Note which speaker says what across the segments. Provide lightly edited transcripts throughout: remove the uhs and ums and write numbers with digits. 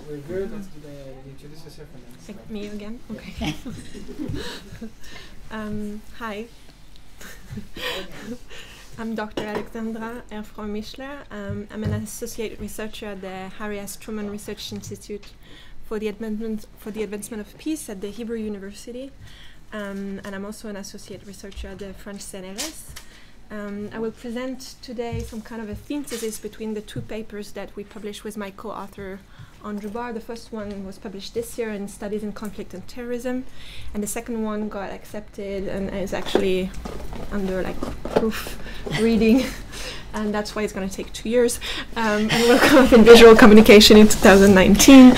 Speaker 1: We're good. Let's do the introduce yourself and then start.
Speaker 2: Me again? Okay. Hi. I'm Dr. Alexandra Herfroy-Mischler. I'm an associate researcher at the Truman Research Institute for the advancement of peace at the Hebrew University, and I'm also an associate researcher at the French CNRS. I will present today some kind of a synthesis between the two papers that we published with my co-author Andrew BARR. The first one was published this year in Studies in Conflict and Terrorism, and the second one got accepted and is actually under proof reading, and that's why it's going to take 2 years, and will come up in visual communication in 2019.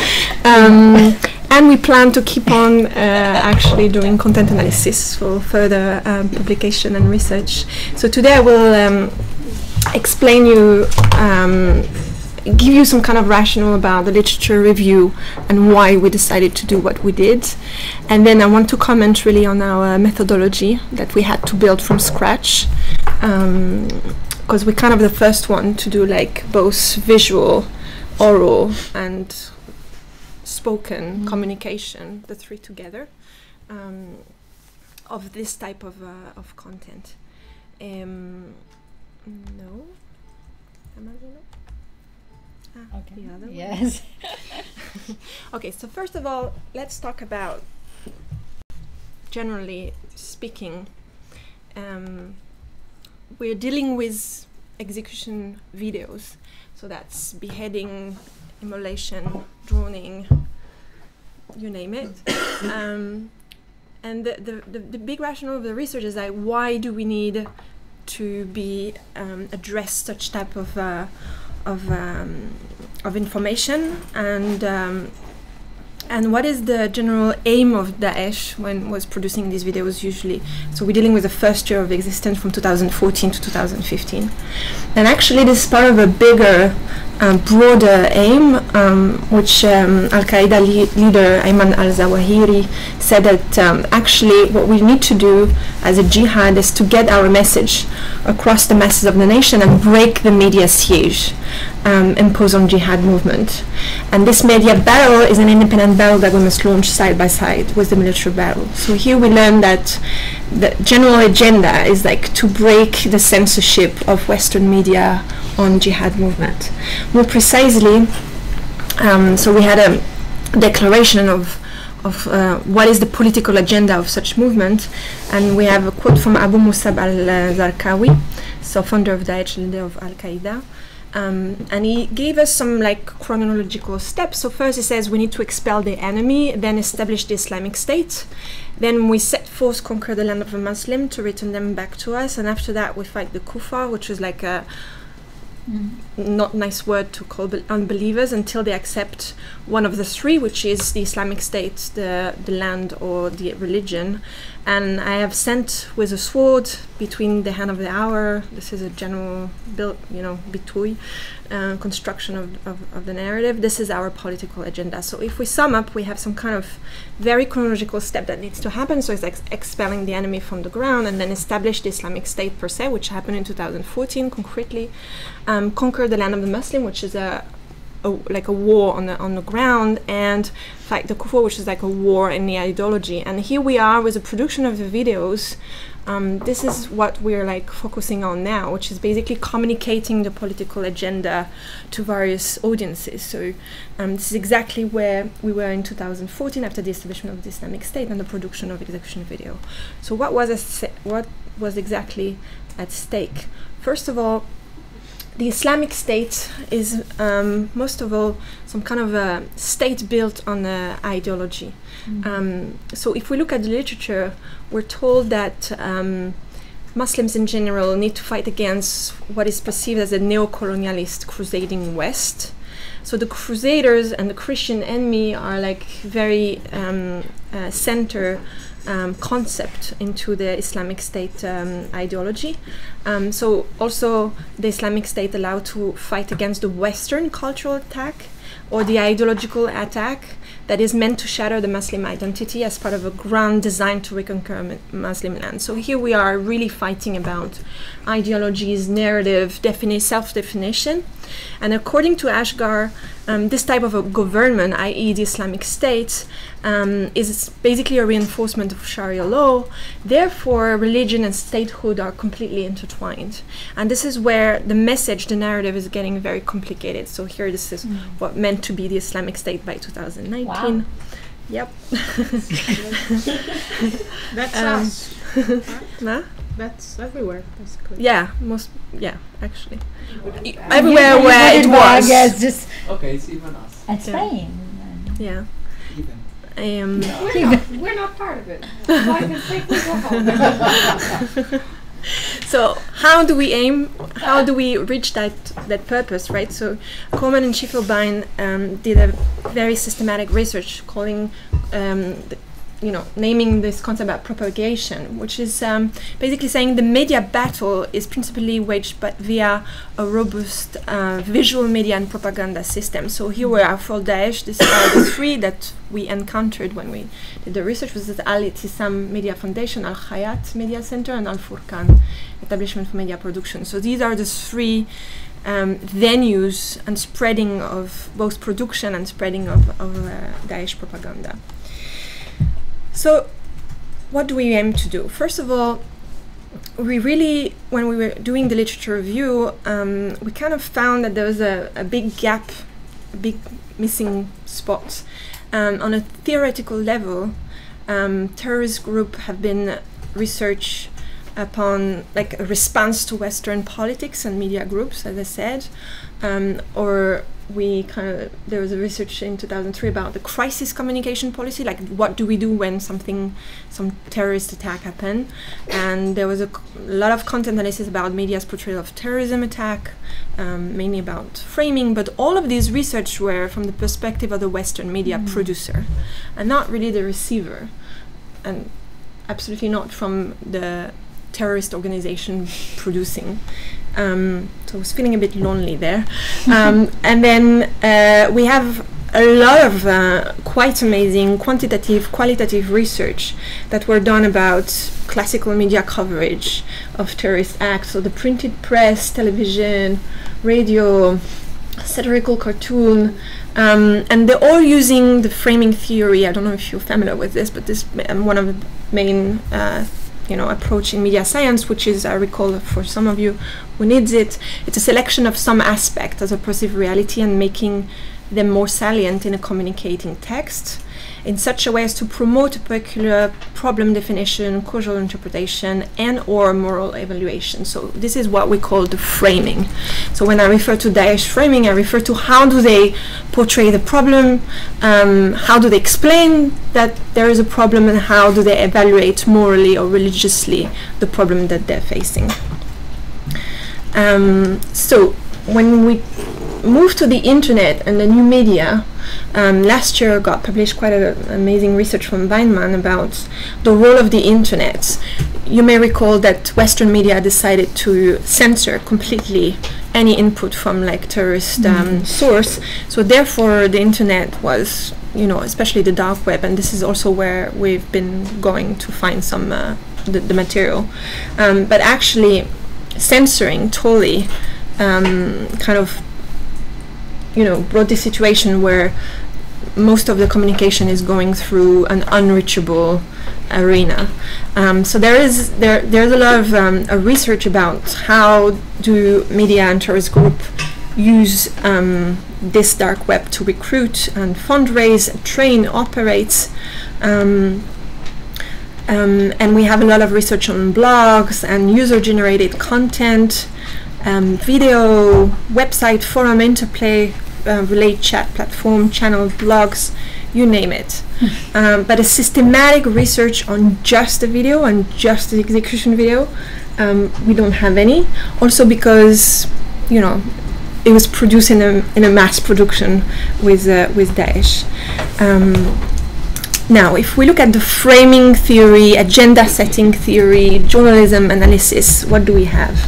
Speaker 2: And we plan to keep on actually doing content analysis for further publication and research. So today I will explain you, give you some kind of rationale about the literature review and why we decided to do what we did. And then I want to comment really on our methodology that we had to build from scratch, because we're kind of the first one to do both visual, oral, and spoken communication, the three together, of this type of content. No? Am I gonna? Okay. The other
Speaker 3: yes.
Speaker 2: Okay, so first of all, let's talk about, generally speaking, we're dealing with execution videos. So that's beheading, immolation, droning, you name it. And the big rationale of the research is why do we need to be address such type of information, and what is the general aim of Daesh when was producing these videos usually. So we're dealing with the first year of existence from 2014 to 2015. And actually this is part of a bigger, broader aim, which Al-Qaeda leader Ayman al-Zawahiri said that actually what we need to do as a jihad is to get our message across the masses of the nation and break the media siege imposed on jihad movement. And this media battle is an independent battle that we must launch side by side with the military battle. So here we learn that the general agenda is to break the censorship of Western media on jihad movement. More precisely, so we had a declaration of what is the political agenda of such movement, and we have a quote from Abu Musab al-Zarqawi, so founder of Daesh, leader of Al-Qaeda. And he gave us some chronological steps. So first he says we need to expel the enemy, then establish the Islamic State, then we set forth conquer the land of the Muslim to return them back to us, and after that we fight the kuffar, which is a not nice word to call unbelievers, until they accept one of the three, which is the Islamic State, the land, or the religion. And I have sent with a sword between the hand of the hour. This is a general build, bitui, construction of the narrative. This is our political agenda. So if we sum up, we have some kind of very chronological step that needs to happen. So it's expelling the enemy from the ground, and then establish the Islamic State per se, which happened in 2014 concretely. Conquer the land of the Muslim, which is a war on the ground, and fight the kuffar, which is a war in the ideology. And here we are with the production of the videos. This is what we're focusing on now, which is basically communicating the political agenda to various audiences. So this is exactly where we were in 2014 after the establishment of the Islamic State and the production of execution video. So what was exactly at stake? First of all, the Islamic State is, most of all, some kind of a state built on ideology. So if we look at the literature, we're told that Muslims in general need to fight against what is perceived as a neo-colonialist crusading West. So the Crusaders and the Christian enemy are very center concept into the Islamic State ideology. So also the Islamic State allowed to fight against the Western cultural attack or the ideological attack that is meant to shatter the Muslim identity as part of a grand design to reconquer Muslim land. So here we are really fighting about ideologies, narrative, self-definition. And according to Ashgar, This type of a government, i.e. the Islamic State, is basically a reinforcement of Sharia law. Therefore, religion and statehood are completely intertwined. And this is where the message, the narrative is getting very complicated. So here this is what meant to be the Islamic State by 2019. Wow. Yep.
Speaker 3: That's us.
Speaker 2: Nah?
Speaker 3: That's everywhere, basically.
Speaker 2: Yeah, actually. Everywhere where it was.
Speaker 4: Just
Speaker 1: okay, it's even us.
Speaker 4: And Spain.
Speaker 2: Yeah.
Speaker 1: Even.
Speaker 5: We're not part of it. So I can safely go home.
Speaker 2: So how do we aim? How do we reach that purpose, right? So Coleman and Schiefelbein did a very systematic research calling naming this concept about propagation, which is basically saying the media battle is principally waged via a robust visual media and propaganda system. So here we are for Daesh. These are the three that we encountered when we did the research. Was the Al-Ittisam Media Foundation, Al-Hayat Media Center, and Al-Furqan Establishment for Media Production. So these are the three venues and spreading of both production and spreading of Daesh propaganda. So what do we aim to do? First of all, we really, when we were doing the literature review, we kind of found that there was a big gap, a big missing spot. On a theoretical level, terrorist groups have been researched upon like a response to Western politics and media groups, as I said, or there was a research in 2003 about the crisis communication policy, like what do we do when some terrorist attack happen, and there was a lot of content analysis about media's portrayal of terrorism attack, mainly about framing, but all of these research were from the perspective of the Western media producer and not really the receiver, and absolutely not from the terrorist organization producing. So I was feeling a bit lonely there. And then we have a lot of quite amazing qualitative research that were done about classical media coverage of terrorist acts. So the printed press, television, radio, satirical cartoon, and they're all using the framing theory. I don't know if you're familiar with this, but this one of the main approach in media science, which is, I recall for some of you who needs it, it's a selection of some aspect as a perceived reality and making them more salient in a communicating text in such a way as to promote a particular problem definition, causal interpretation, and or moral evaluation. So this is what we call the framing. So when I refer to Daesh framing, I refer to how do they portray the problem, how do they explain that there is a problem, and how do they evaluate morally or religiously the problem that they're facing. So when we move to the internet and the new media, last year got published quite an amazing research from Weinmann about the role of the internet. You may recall that Western media decided to censor completely any input from like terrorist source. So therefore the internet was, especially the dark web, and this is also where we've been going to find some the material. But actually censoring totally kind of brought this situation where most of the communication is going through an unreachable arena. So there's a lot of research about how do media and terrorist group use this dark web to recruit and fundraise, train, operate. And we have a lot of research on blogs and user-generated content, video, website, forum, interplay, relay, chat, platform, channel, blogs, you name it. But a systematic research on just the video and just the execution video, we don't have any. Also because, it was produced in a mass production with Daesh. Now, if we look at the framing theory, agenda setting theory, journalism analysis, what do we have?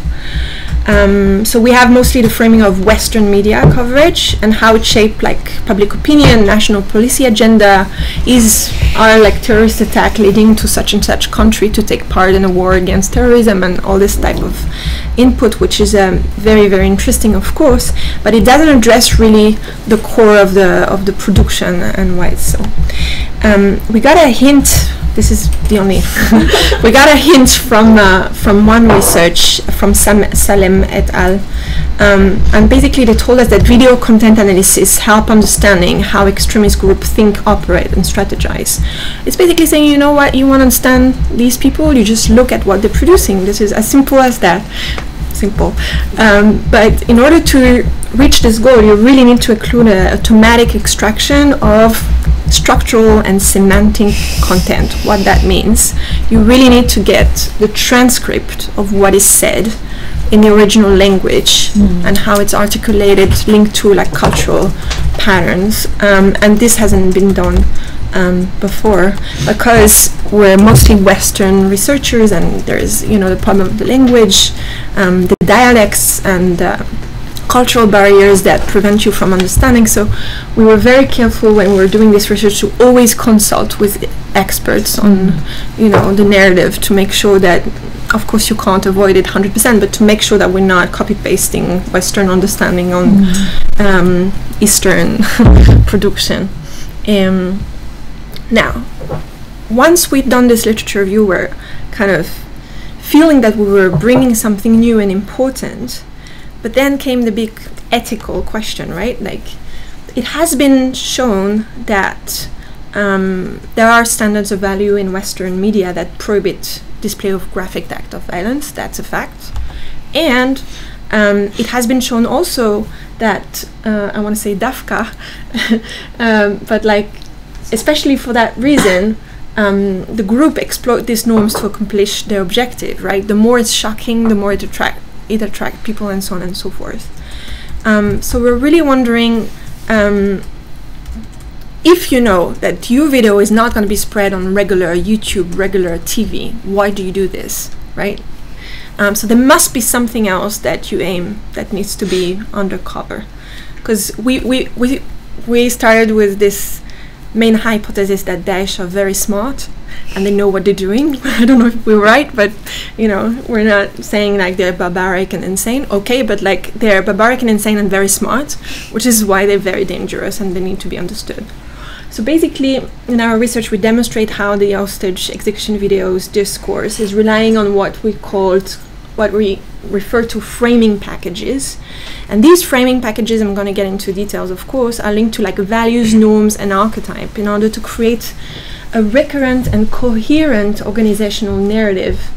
Speaker 2: So we have mostly the framing of Western media coverage and how it shaped like public opinion, national policy agenda. Are like terrorist attack leading to such and such country to take part in a war against terrorism, and all this type of input, which is very, very interesting, of course, but it doesn't address really the core of the production and why it's so. We got a hint. This is the only. We got a hint from one research from Salem et al. And basically they told us that video content analysis help understanding how extremist groups think, operate, and strategize. It's basically saying, you know what, you want to understand these people, you just look at what they're producing. This is as simple as that. Simple. But in order to reach this goal, you really need to include an automatic extraction of structural and semantic content. What that means, you really need to get the transcript of what is said in the original language and how it's articulated, linked to like cultural patterns, and this hasn't been done before because we're mostly Western researchers, and there's the problem of the language, the dialects, and cultural barriers that prevent you from understanding. So we were very careful when we were doing this research to always consult with experts on the narrative, to make sure that, of course, you can't avoid it 100%, but to make sure that we're not copy-pasting Western understanding on Eastern production. Now, once we've done this literature review, we're kind of feeling that we were bringing something new and important, but then came the big ethical question, right? Like, it has been shown that there are standards of value in Western media that prohibit display of graphic act of violence. That's a fact. And it has been shown also that, I want to say DAFCA, but like, especially for that reason, the group exploit these norms to accomplish their objective, right? The more it's shocking, the more it attracts people, and so on and so forth. So we're really wondering, if you know that your video is not going to be spread on regular YouTube, regular TV, why do you do this, right? So there must be something else that you aim that needs to be undercover, because we started with this main hypothesis that Daesh are very smart and they know what they're doing. I don't know if we're right, but we're not saying like they're barbaric and insane. Okay, but like they're barbaric and insane and very smart, which is why they're very dangerous and they need to be understood. So basically, in our research, we demonstrate how the hostage execution videos discourse is relying on what we refer to framing packages. And these framing packages, I'm going to get into details, of course, are linked to like values, norms, and archetype in order to create a recurrent and coherent organizational narrative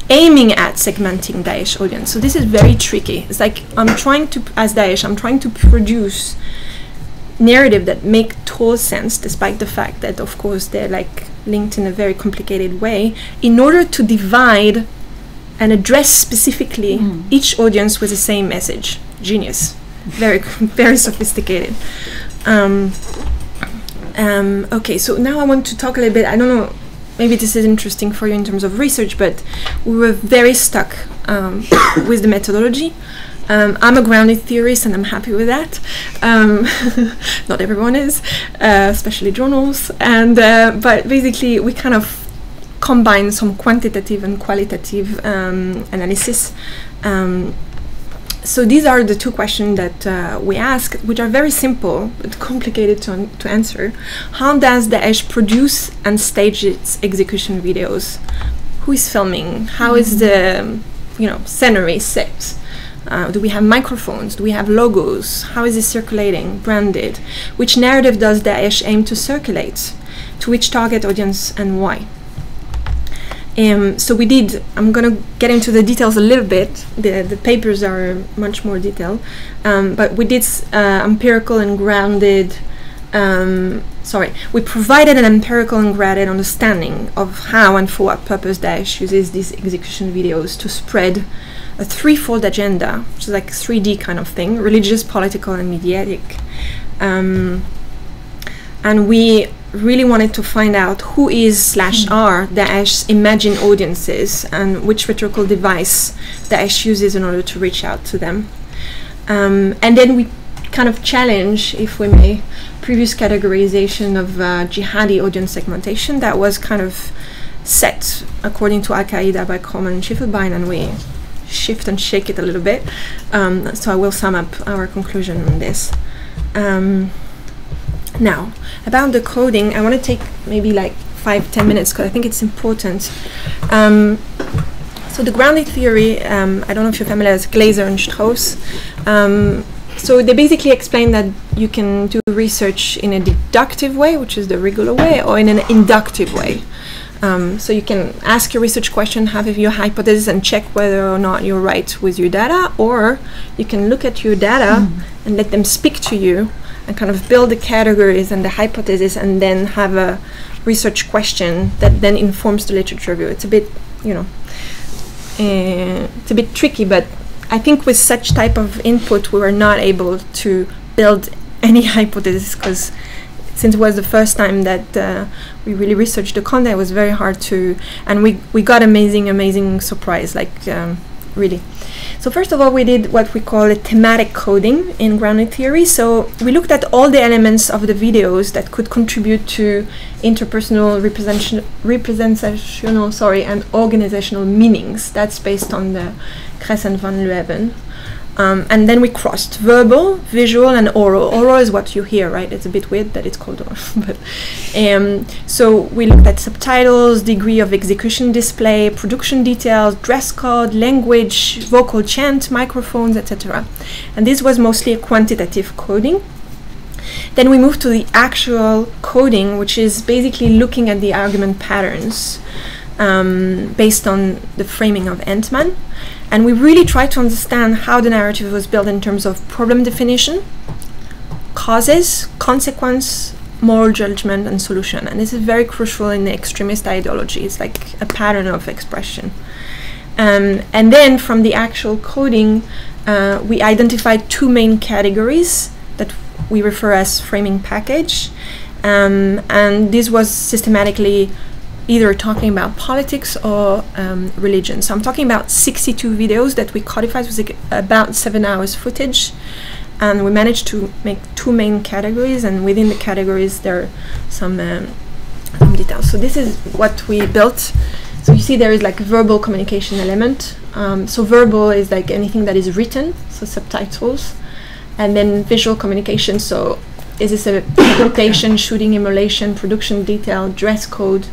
Speaker 2: aiming at segmenting Daesh audience. So this is very tricky. It's like as Daesh, I'm trying to produce narrative that make total sense, despite the fact that, of course, they're like linked in a very complicated way, in order to divide and address specifically each audience with the same message. Genius. Very, very sophisticated. Okay, so now I want to talk a little bit, I don't know, maybe this is interesting for you in terms of research, but we were very stuck with the methodology. I'm a grounded theorist and I'm happy with that. Not everyone is, especially journals. But basically we kind of combine some quantitative and qualitative analysis. So these are the two questions that we ask, which are very simple but complicated to answer. How does Daesh produce and stage its execution videos? Who is filming? How is the scenery set? Do we have microphones? Do we have logos? How is it circulating, branded? Which narrative does Daesh aim to circulate? To which target audience and why? So we did, I'm going to get into the details a little bit. The papers are much more detailed. But we did empirical and grounded, we provided an empirical and grounded understanding of how and for what purpose Daesh uses these execution videos to spread a threefold agenda, which is like 3D kind of thing: religious, political, and mediatic. And we really wanted to find out who is /are Daesh's imagined audiences and which rhetorical device Daesh uses in order to reach out to them. And then we kind of challenge, if we may, previous categorization of jihadi audience segmentation that was kind of set according to Al-Qaeda by Coleman and Schiffelbein, and we shift and shake it a little bit. So I will sum up our conclusion on this. Now, about the coding, I want to take maybe like 5-10 minutes because I think it's important. So the grounded theory, I don't know if you're familiar with Glaser and Strauss. So they basically explain that you can do research in a deductive way, which is the regular way, or in an inductive way. So you can ask your research question, have your hypothesis, and check whether or not you're right with your data, or you can look at your data and let them speak to you and kind of build the categories and the hypothesis, and then have a research question that then informs the literature review. It's a bit, you know, it's a bit tricky, but I think with such type of input, we were not able to build any hypothesis, because since it was the first time that we really researched the content, it was very hard to, and we got amazing surprise, like really. So first of all, we did what we call a thematic coding in grounded theory. So we looked at all the elements of the videos that could contribute to interpersonal representational, and organizational meanings. That's based on the Kress and van Leeuwen. And then we crossed verbal, visual, and oral. Oral is what you hear, right? It's a bit weird that it's called oral. But, so we looked at subtitles, degree of execution display, production details, dress code, language, vocal chant, microphones, etc. And this was mostly a quantitative coding. Then we moved to the actual coding, which is basically looking at the argument patterns based on the framing of Entman. And we really tried to understand how the narrative was built in terms of problem definition, causes, consequence, moral judgment, and solution. And this is very crucial in the extremist ideology. It's like a pattern of expression. And then from the actual coding, we identified two main categories that we refer as framing package. And this was systematically either talking about politics or religion. So I'm talking about 62 videos that we codified with like about 7 hours footage, and we managed to make two main categories, and within the categories there are some details. So this is what we built. So you see there is like a verbal communication element. So verbal is like anything that is written, so subtitles, and then visual communication. So is this a presentation, shooting, emulation, production detail, dress code,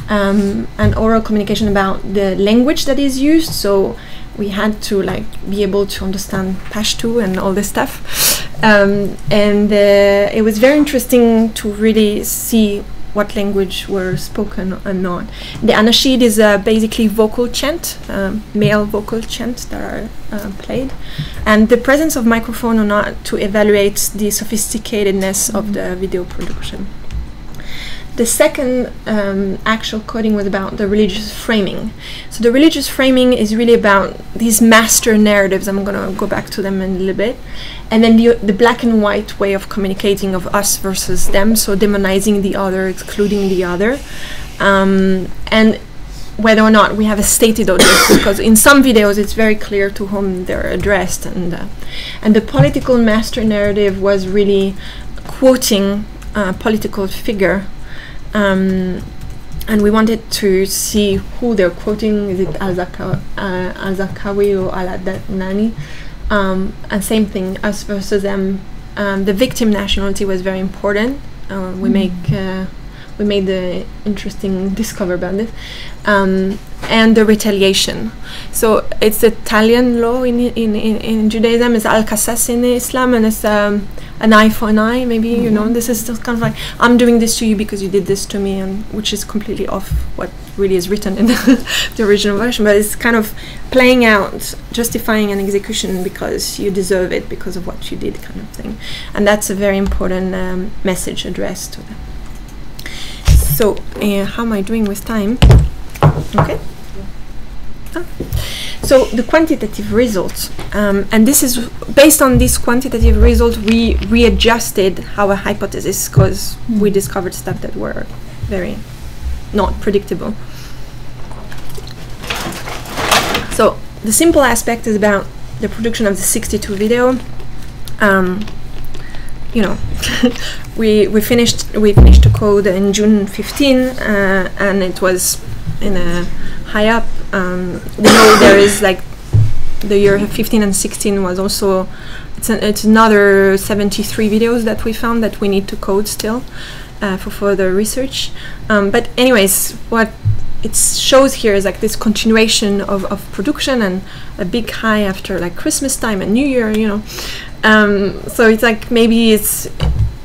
Speaker 2: and oral communication about the language that is used. So we had to like be able to understand Pashto and all this stuff, and it was very interesting to really see what language were spoken and not. The Anashid is basically vocal chant, male vocal chant that are played, and the presence of microphone or not to evaluate the sophisticatedness of the video production. The second actual coding was about the religious framing. So the religious framing is really about these master narratives. I'm going to go back to them in a little bit. And then the black and white way of communicating of us versus them, so demonizing the other, excluding the other. And whether or not we have a stated audience, because in some videos it's very clear to whom they're addressed. And the political master narrative was really quoting a political figure. And we wanted to see who they're quoting. Is it Al-Zarqawi or Al-Adnani? And same thing, us versus them. The victim nationality was very important. We made the interesting discovery about this. And the retaliation. So it's Italian law in Judaism. It's al-Qasas in Islam, and it's an eye for an eye. Maybe you know, this is just kind of like, I'm doing this to you because you did this to me, and which is completely off what really is written in the original version. But it's kind of playing out, justifying an execution because you deserve it because of what you did, kind of thing. And that's a very important message addressed to them. So how am I doing with time? Okay. So the quantitative results, and this is based on this quantitative result, we readjusted our hypothesis because we discovered stuff that were very not predictable. So the simple aspect is about the production of the 62 video. You know, we finished the code in June 15, and it was in a high up. We know there is like the year 15 and 16 was also, it's another 73 videos that we found that we need to code still for further research. But anyways, what it shows here is like this continuation of production and a big high after like Christmas time and New Year, you know. So it's like maybe it's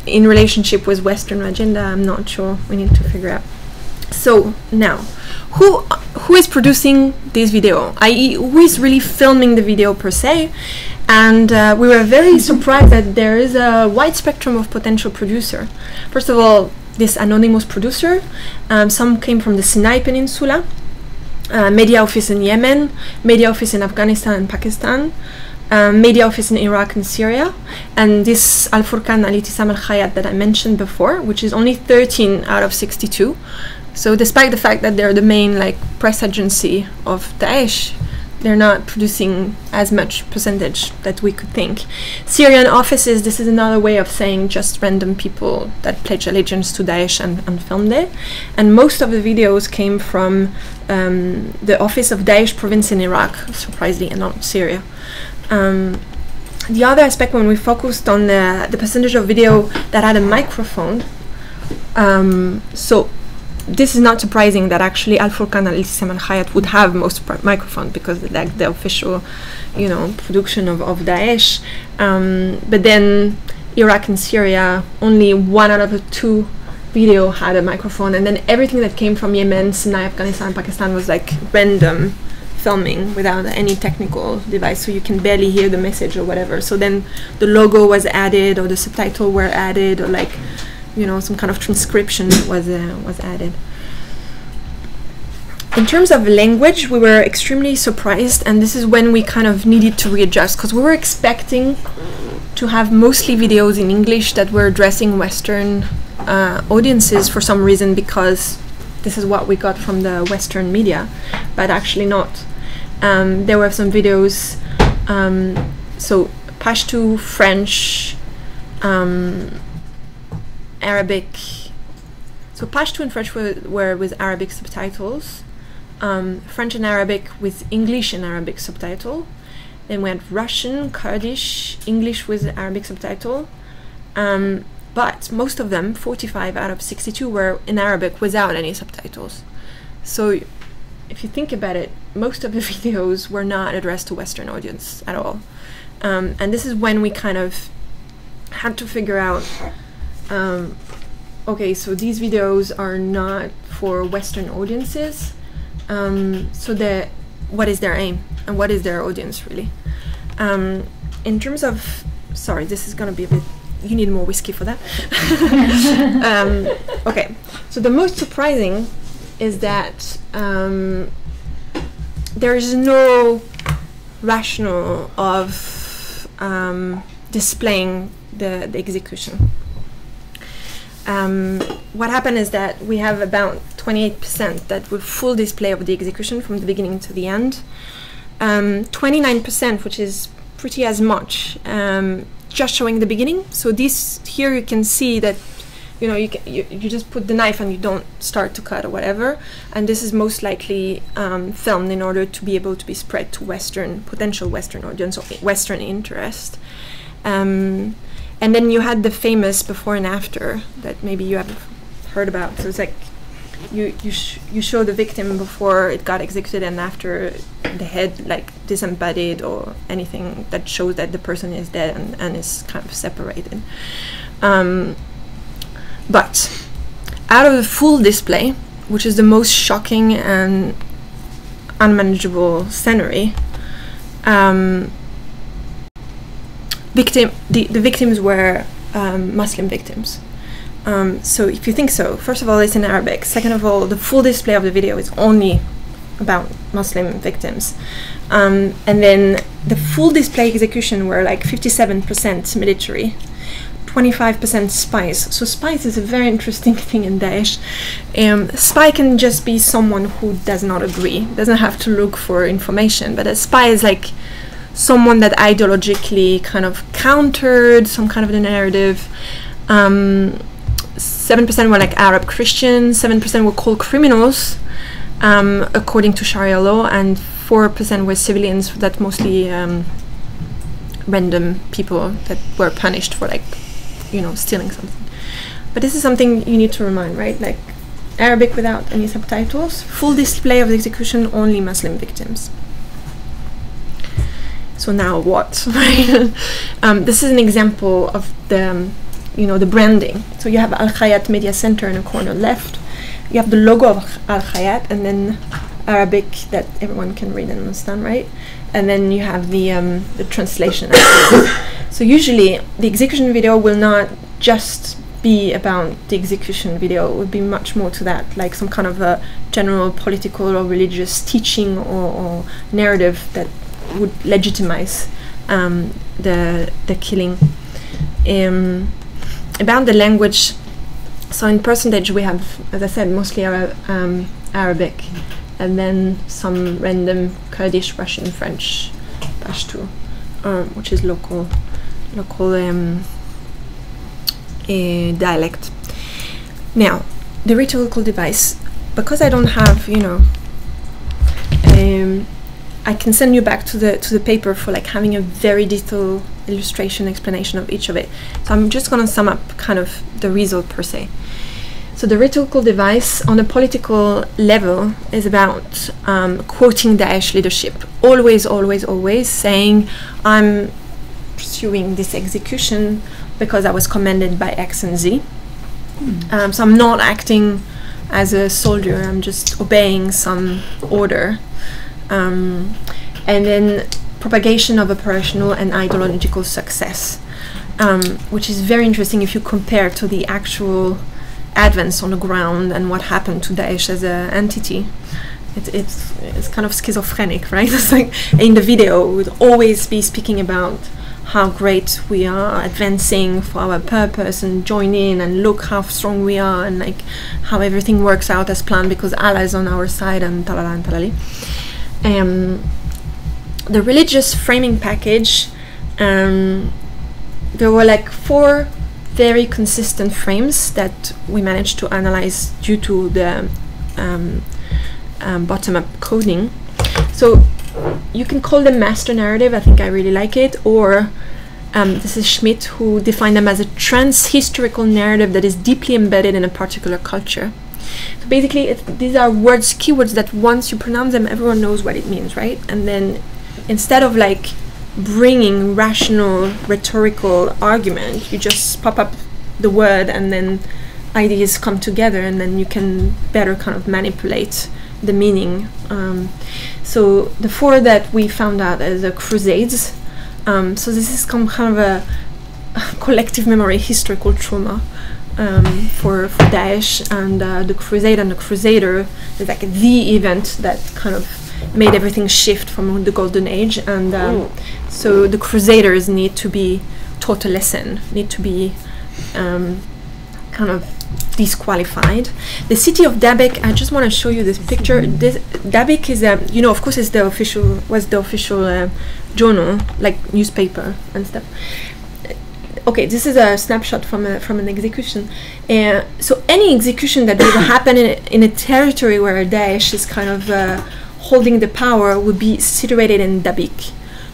Speaker 2: in relationship with Western agenda. I'm not sure. We need to figure out. So now, who is producing this video? I.e., who is really filming the video per se? And we were very surprised that there is a wide spectrum of potential producer. First of all, this anonymous producer. Some came from the Sinai Peninsula, media office in Yemen, media office in Afghanistan and Pakistan, media office in Iraq and Syria, and this Al-Furqan Al-Itisam Al-Khayat that I mentioned before, which is only 13 out of 62. So despite the fact that they're the main like press agency of Daesh, they're not producing as much percentage that we could think. Syrian offices, this is another way of saying just random people that pledge allegiance to Daesh and filmed it. And most of the videos came from the office of Daesh province in Iraq, surprisingly, and not Syria. The other aspect, when we focused on the percentage of video that had a microphone, so this is not surprising that actually Al-Furqan Al-Itisam Al-Khayat would have most microphone because like the official, you know, production of Daesh. But then Iraq and Syria, only 1 out of the 2 video had a microphone, and then everything that came from Yemen, Sinai, Afghanistan, Pakistan was like random filming without any technical device, so you can barely hear the message or whatever. So then the logo was added, or the subtitle were added, or like, you know, some kind of transcription was added. In terms of language, we were extremely surprised, and this is when we kind of needed to readjust, because we were expecting to have mostly videos in English that were addressing Western audiences for some reason, because this is what we got from the Western media, but actually not. There were some videos, so Pashto, French, Arabic. So Pashto and French were with Arabic subtitles, French and Arabic with English and Arabic subtitle. Then we had Russian, Kurdish, English with Arabic subtitle. But most of them, 45 out of 62, were in Arabic without any subtitles. So if you think about it, most of the videos were not addressed to Western audience at all. And this is when we kind of had to figure out, okay, so these videos are not for Western audiences. So what is their aim and what is their audience really? In terms of, sorry, this is going to be a bit, you need more whiskey for that. Okay, so the most surprising is that there is no rationale of displaying the execution. What happened is that we have about 28% that were full display of the execution from the beginning to the end. 29%, which is pretty as much, just showing the beginning. So this here you can see that, you know, you just put the knife and you don't start to cut or whatever. And this is most likely filmed in order to be able to be spread to potential Western audience or Western interest. And then you had the famous before and after that maybe you have heard about. So it's like you show the victim before it got executed and after the head like disembodied or anything that shows that the person is dead and is kind of separated. But out of the full display, which is the most shocking and unmanageable scenery, the victims were Muslim victims. So if you think so, first of all, it's in Arabic. Second of all, the full display of the video is only about Muslim victims. And then the full display execution were like 57% military, 25% spies. So spies is a very interesting thing in Daesh. Spy can just be someone who does not agree, doesn't have to look for information, but a spy is like someone that ideologically kind of countered some kind of the narrative. 7% were like Arab Christians, 7% were called criminals, according to Sharia law, and 4% were civilians, that mostly random people that were punished for, like, you know, stealing something. But this is something you need to remind, right? Like Arabic without any subtitles, full display of the execution, only Muslim victims. So now what? Right? This is an example of the, you know, the branding. So you have Al Hayat Media Center in the corner left. You have the logo of Al Hayat, and then Arabic that everyone can read and understand, right? And then you have the translation. So usually the execution video will not just be about the execution video. It would be much more to that, like some kind of a general political or religious teaching or narrative that would legitimize the killing. About the language, so in percentage we have, as I said, mostly Arabic, and then some random Kurdish, Russian, French, Pashto, which is local dialect. Now, the rhetorical device, because I don't have, you know, I can send you back to the paper for like having a very detailed illustration explanation of each of it. So I'm just going to sum up kind of the result per se. So the rhetorical device on a political level is about quoting Daesh leadership, always, always, always saying, I'm pursuing this execution because I was commanded by X and Z. So I'm not acting as a soldier, I'm just obeying some order. And then propagation of operational and ideological success, which is very interesting if you compare to the actual advance on the ground and what happened to Daesh as an entity. It's kind of schizophrenic, right? It's like in the video we would always be speaking about how great we are advancing for our purpose and join in and look how strong we are and like how everything works out as planned because Allah is on our side and talala and talali. The religious framing package, there were like 4 very consistent frames that we managed to analyze due to the bottom-up coding. So you can call them master narrative, I think I really like it, or this is Schmidt who defined them as a trans-historical narrative that is deeply embedded in a particular culture. So basically these are words, keywords that once you pronounce them everyone knows what it means, right? And then instead of like bringing rational rhetorical argument, you just pop up the word and then ideas come together and then you can better kind of manipulate the meaning. So the 4 that we found out is the Crusades. So this is kind of a collective memory, historical trauma for Daesh, and the Crusade and the Crusader is like the event that kind of made everything shift from the Golden Age, and so the Crusaders need to be taught a lesson, need to be kind of disqualified. The city of Dabiq, I just want to show you this picture. This Dabiq is you know, of course it's the official journal, like newspaper and stuff. Okay, this is a snapshot from an execution. So any execution that would happen in a territory where Daesh is kind of holding the power would be situated in Dabiq.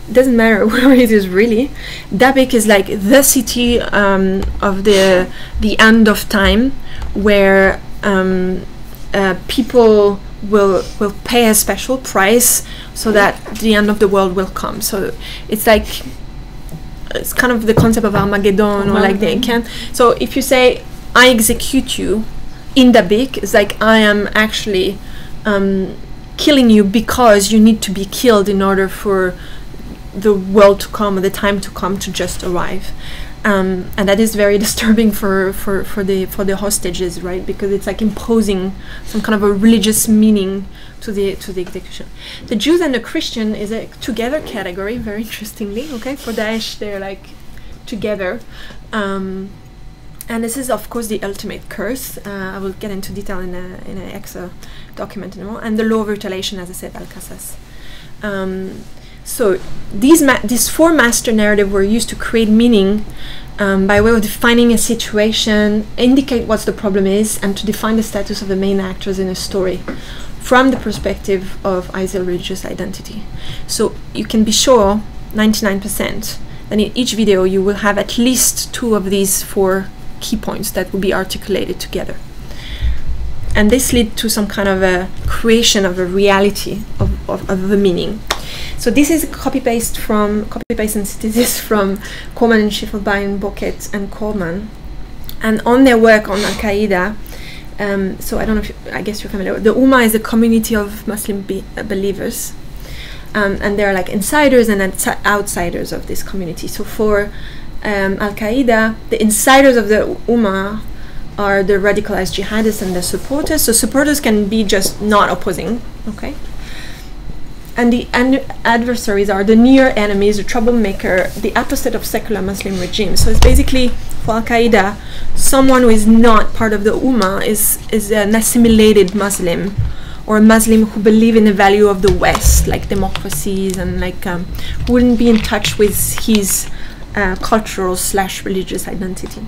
Speaker 2: It doesn't matter where it is really. Dabiq is like the city of the end of time, where people will pay a special price so that the end of the world will come. So it's like, it's kind of the concept of Armageddon, or like they can. So if you say I execute you in Dabiq, it's like I am actually killing you because you need to be killed in order for the world to come, or the time to come, to just arrive. And that is very disturbing for the hostages, right? Because it's like imposing some kind of a religious meaning to the execution. The Jews and the Christian is a together category, very interestingly. Okay, for Daesh they're like together, and this is of course the ultimate curse. I will get into detail in an EXA document in a moment. And the law of retaliation, as I said, Al-Qasas. So these four master narratives were used to create meaning by way of defining a situation, indicate what the problem is, and to define the status of the main actors in a story from the perspective of ISIL religious identity. So you can be sure, 99%, that in each video you will have at least two of these four key points that will be articulated together. And this leads to some kind of a creation of a reality of the meaning. So this is copy-paste and synthesis from Coleman and Schiffelbein, Bockett and Coleman. And on their work on Al-Qaeda, so I don't know if I guess you're familiar with the Ummah is a community of Muslim believers. And they're like insiders and outsiders of this community. So for Al-Qaeda, the insiders of the Ummah are the radicalized jihadists and the supporters. So supporters can be just not opposing, okay? And the adversaries are the near enemies, the troublemaker, the apostate of secular Muslim regime. So it's basically, for Al-Qaeda, someone who is not part of the Ummah is an assimilated Muslim, or a Muslim who believe in the value of the West, like democracies, and like wouldn't be in touch with his cultural/religious identity.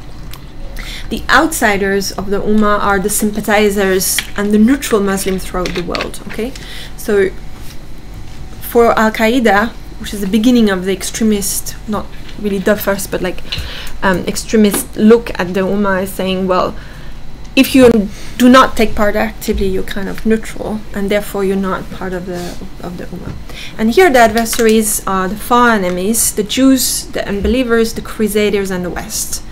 Speaker 2: The outsiders of the Ummah are the sympathizers and the neutral Muslims throughout the world, okay? So for Al-Qaeda, which is the beginning of the extremist, not really the first, but like extremist look at the Ummah, is saying, well, if you do not take part actively, you're kind of neutral, and therefore you're not part of the Ummah. And here the adversaries are the far enemies, the Jews, the unbelievers, the Crusaders, and the West.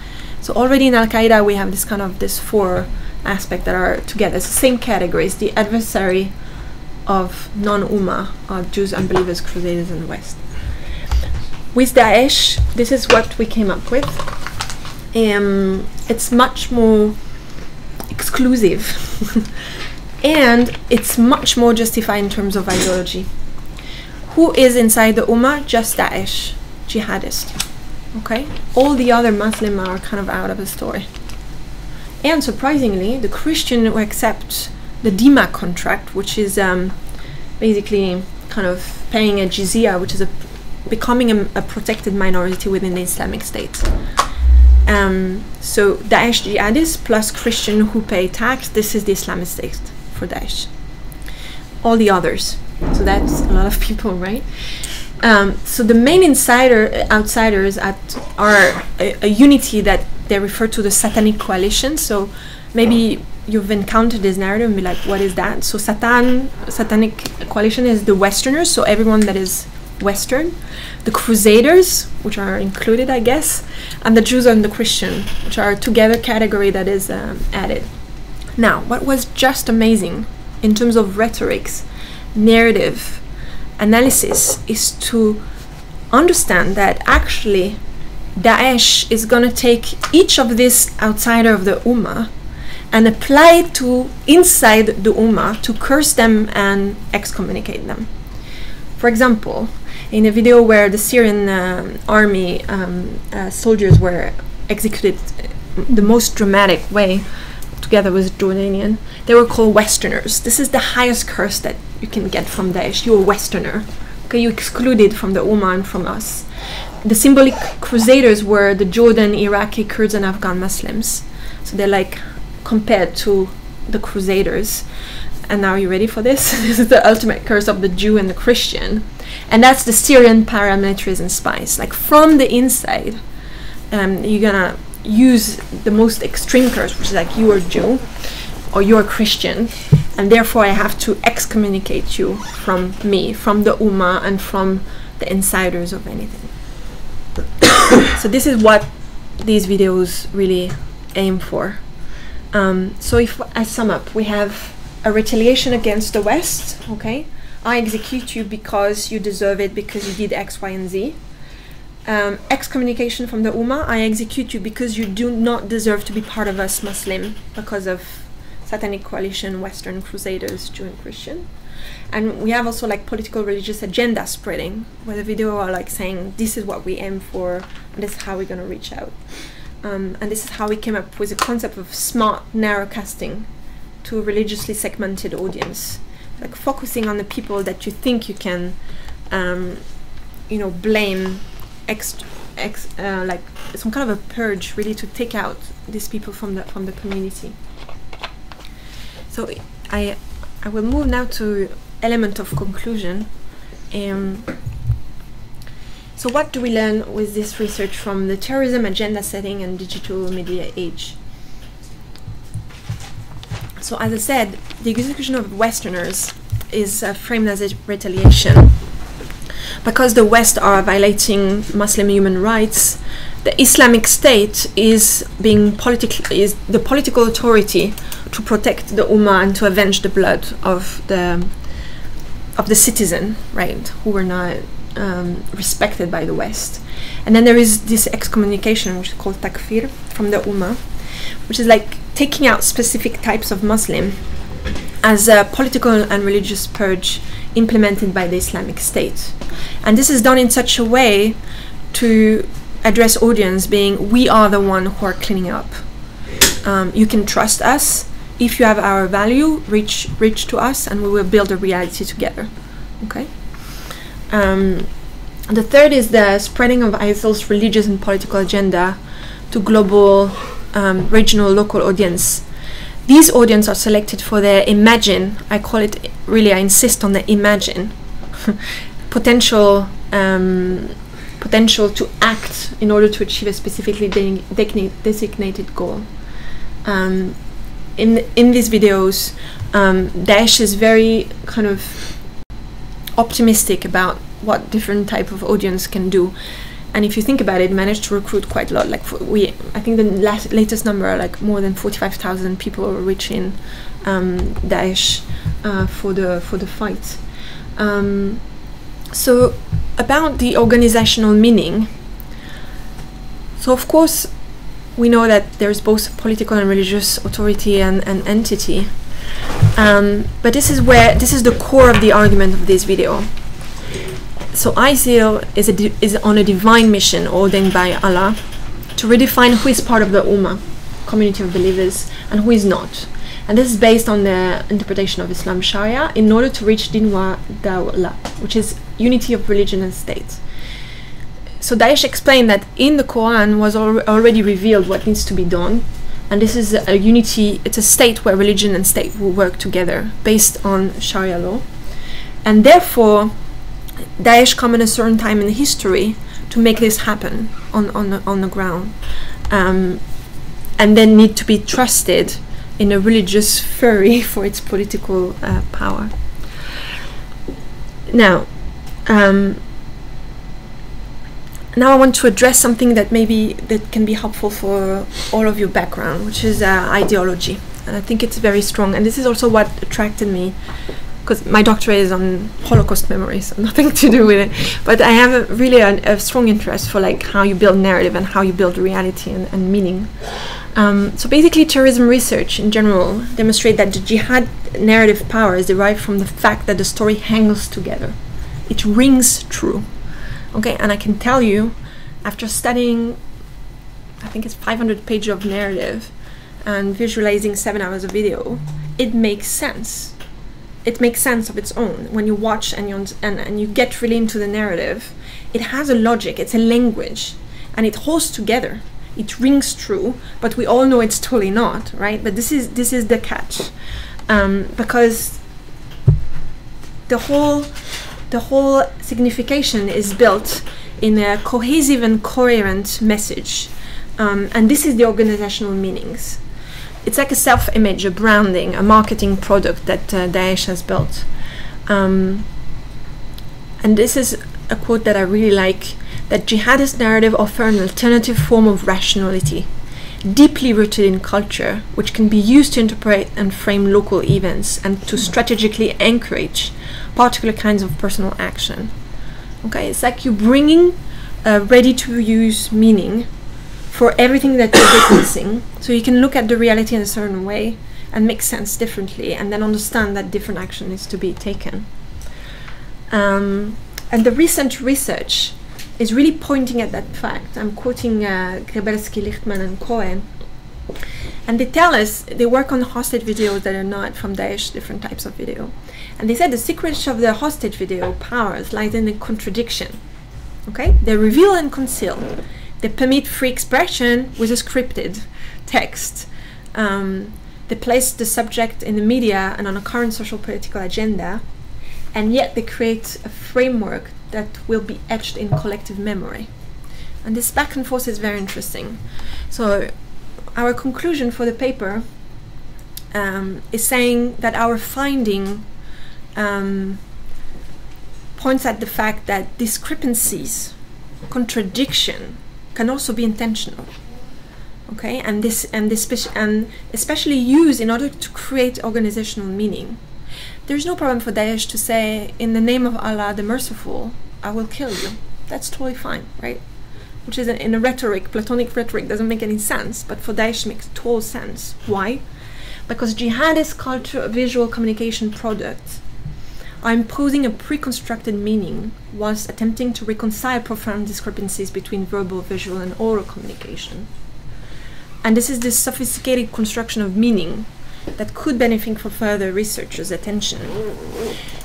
Speaker 2: So already in Al-Qaeda we have this four aspects that are together. It's the same categories. The adversary of non-Ummah are Jews, unbelievers, Crusaders, and the West. With Daesh, this is what we came up with. It's much more exclusive and it's much more justified in terms of ideology. Who is inside the Ummah? Just Daesh, Jihadist. Okay? All the other Muslims are kind of out of the story. And surprisingly, the Christian who accept the DIMA contract, which is basically kind of paying a jizya, which is becoming a protected minority within the Islamic State. So Daesh jihadists plus Christian who pay tax, this is the Islamic State for Daesh. All the others. So that's a lot of people, right? So the main outsiders are a unity that they refer to the satanic coalition. So maybe you've encountered this narrative and be like, what is that? So satanic coalition is the Westerners, so everyone that is Western, the Crusaders, which are included, I guess, and the Jews and the Christian, which are together category that is added. Now, what was just amazing in terms of rhetorics, narrative, analysis is to understand that actually Daesh is going to take each of these outsider of the Ummah and apply it to inside the Ummah to curse them and excommunicate them. For example, in a video where the Syrian army soldiers were executed the most dramatic way, together with Jordanian, they were called Westerners. This is the highest curse that you can get from Daesh. You're a Westerner. Okay, you excluded from the Ummah and from us. The symbolic Crusaders were the Jordan, Iraqi, Kurds, and Afghan Muslims. So they're like compared to the Crusaders. And now you ready for this? This is the ultimate curse of the Jew and the Christian. And that's the Syrian paramilitaries and spies. Like from the inside, you're gonna use the most extreme curse, which is like you are Jew or you are Christian, and therefore I have to excommunicate you from me, from the Ummah, and from the insiders of anything. So this is what these videos really aim for. So if I sum up, we have a retaliation against the West, okay? I execute you because you deserve it, because you did X, Y, and Z. excommunication from the Ummah. I execute you because you do not deserve to be part of us Muslim because of Satanic Coalition, Western Crusaders, Jew and Christian. And we have also like political religious agenda spreading, where the video are like saying this is what we aim for, and this is how we're going to reach out. And this is how we came up with the concept of smart narrowcasting to a religiously segmented audience, like focusing on the people that you think you can, you know, blame, like some kind of a purge, really, to take out these people from the community. So I will move now to element of conclusion. So what do we learn with this research from the terrorism agenda setting and digital media age? So as I said, the execution of Westerners is framed as a retaliation. Because the West are violating Muslim human rights, the Islamic State is the political authority to protect the Ummah and to avenge the blood of the citizen, right, who were not respected by the West. And then there is this excommunication, which is called takfir, from the Ummah, which is like taking out specific types of Muslim as a political and religious purge implemented by the Islamic State. And this is done in such a way to address audience being, we are the one who are cleaning up. You can trust us. If you have our value, reach to us and we will build a reality together. Okay. The third is the spreading of ISIL's religious and political agenda to global, regional, local audience. These audience are selected for their imagine, I call it, really I insist on the imagine, potential to act in order to achieve a specifically designated goal. In these videos, Daesh is very kind of optimistic about what different type of audience can do. And if you think about it, managed to recruit quite a lot. Like I think the latest number are like more than 45,000 people are reaching Daesh for the fight. So about the organizational meaning. So of course, we know that there's both political and religious authority and entity. But this is the core of the argument of this video. So ISIL is on a divine mission ordained by Allah to redefine who is part of the Ummah, community of believers, and who is not. And this is based on the interpretation of Islam Sharia in order to reach din wa dawla, which is unity of religion and state. So Daesh explained that in the Quran was already revealed what needs to be done, and this is a unity, it's a state where religion and state will work together based on Sharia law. And therefore, Daesh come in a certain time in history to make this happen on the ground, and then need to be trusted in a religious fury for its political power. Now I want to address something that can be helpful for all of your background, which is ideology. And I think it's very strong. And this is also what attracted me, because my doctorate is on Holocaust memory, so nothing to do with it. But I have really a strong interest for like how you build narrative and how you build reality and meaning. So basically, terrorism research in general demonstrate that the jihad narrative power is derived from the fact that the story hangs together. It rings true. Okay, and I can tell you, after studying, I think it's 500 pages of narrative and visualizing 7 hours of video, it makes sense. It makes sense of its own. When you watch and you get really into the narrative, it has a logic, it's a language, and it holds together. It rings true, but we all know it's totally not, right? But this is the catch, because the whole signification is built in a cohesive and coherent message, and this is the organizational meanings. It's like a self-image, a branding, a marketing product that Daesh has built. And this is a quote that I really like, that jihadist narrative offer an alternative form of rationality, deeply rooted in culture, which can be used to interpret and frame local events and to strategically encourage particular kinds of personal action. Okay, it's like you're bringing ready-to-use meaning for everything that you're witnessing, so you can look at the reality in a certain way and make sense differently, and then understand that different action is to be taken. And the recent research is really pointing at that fact. I'm quoting Grebelski, Lichtman, and Cohen. And they tell us they work on hostage videos that are not from Daesh, different types of video. And they said the secret of the hostage video powers lies in the contradiction. Okay? They reveal and conceal. They permit free expression with a scripted text. They place the subject in the media and on a current social political agenda, and yet they create a framework that will be etched in collective memory. And this back and forth is very interesting. So our conclusion for the paper is saying that our finding points at the fact that discrepancies, contradiction, can also be intentional. Okay, and especially used in order to create organizational meaning. There's no problem for Daesh to say, in the name of Allah the Merciful, I will kill you. That's totally fine, right? Which is in a rhetoric, Platonic rhetoric, doesn't make any sense, but for Daesh makes total sense. Why? Because jihadist culture, visual communication products are imposing a pre-constructed meaning whilst attempting to reconcile profound discrepancies between verbal, visual, and oral communication. And this is this sophisticated construction of meaning that could benefit from further researchers' attention.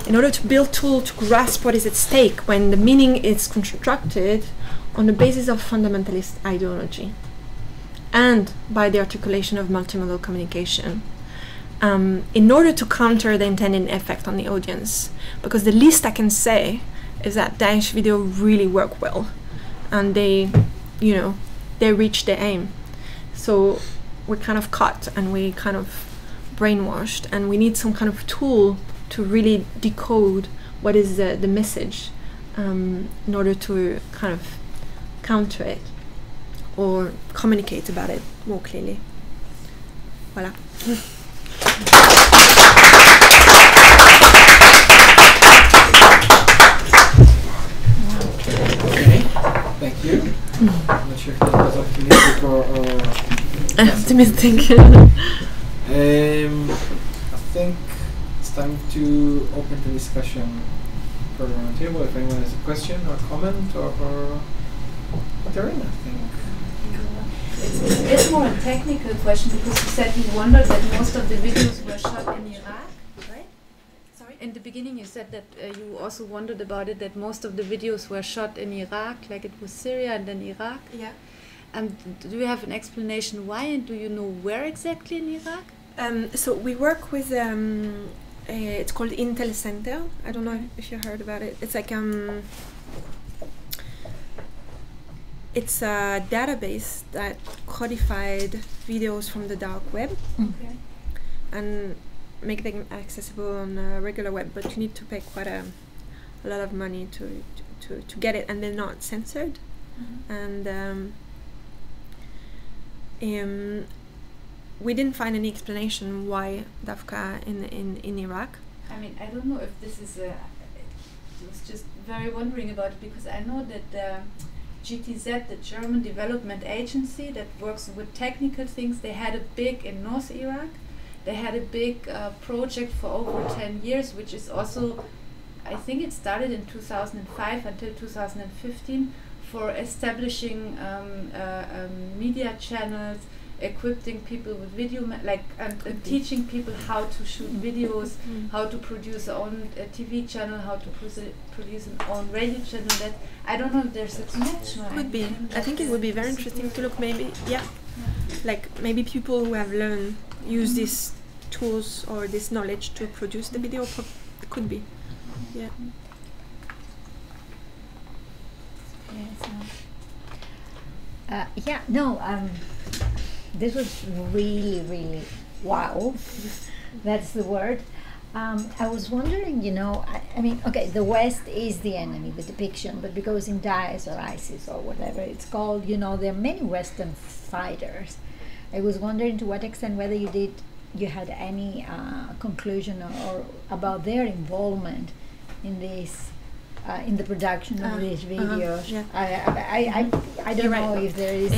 Speaker 2: In order to build tools to grasp what is at stake when the meaning is constructed on the basis of fundamentalist ideology and by the articulation of multimodal communication, in order to counter the intended effect on the audience. Because the least I can say is that Daesh video really work well, and they reach their aim. So we're kind of caught and we kind of brainwashed, and we need some kind of tool to really decode what is the message in order to kind of counter it or communicate about it more clearly. Voilà.
Speaker 1: Okay, thank you. I'm not sure if that was optimistic or
Speaker 2: Optimistic.
Speaker 1: I think it's time to open the discussion further on the table. If anyone has a question or comment or whatever, I think.
Speaker 5: It's more a technical question, because you said you wondered that most of the videos were shot in Iraq, right? Sorry? In the beginning you said that you also wondered about it, that most of the videos were shot in Iraq, like it was Syria and then Iraq.
Speaker 2: Yeah.
Speaker 5: Do you have an explanation why, and do you know where exactly in Iraq?
Speaker 2: So we work with, it's called Intel Center. I don't know if you heard about it. It's like, it's a database that codified videos from the dark web,
Speaker 5: Okay.
Speaker 2: and make them accessible on a regular web, but you need to pay quite a lot of money to get it, and they're not censored.
Speaker 5: Mm-hmm.
Speaker 2: And we didn't find any explanation why Dafka in Iraq.
Speaker 5: I mean, I don't know if this is I was just very wondering about it, because I know that GTZ, the German Development Agency that works with technical things, they had a big, in North Iraq, they had a big project for over 10 years, which is also, I think it started in 2005 until 2015, for establishing media channels, equipping people with video, and teaching people how to shoot videos, how to produce their own TV channel, how to produce an own radio channel. That I don't know if there's a connection.
Speaker 2: Could be. I think it would be very interesting to look, maybe, like maybe people who have learned, use these tools or this knowledge to produce the video. It could be, yeah.
Speaker 4: This was really, really wow. That's the word. I was wondering, I mean, okay, the West is the enemy, the depiction, but because in Daesh or ISIS or whatever it's called, there are many Western fighters. I was wondering to what extent whether you had any conclusion or about their involvement in this in the production of these videos.
Speaker 2: yeah.
Speaker 4: I don't
Speaker 2: You're
Speaker 4: know
Speaker 2: right.
Speaker 4: if there is,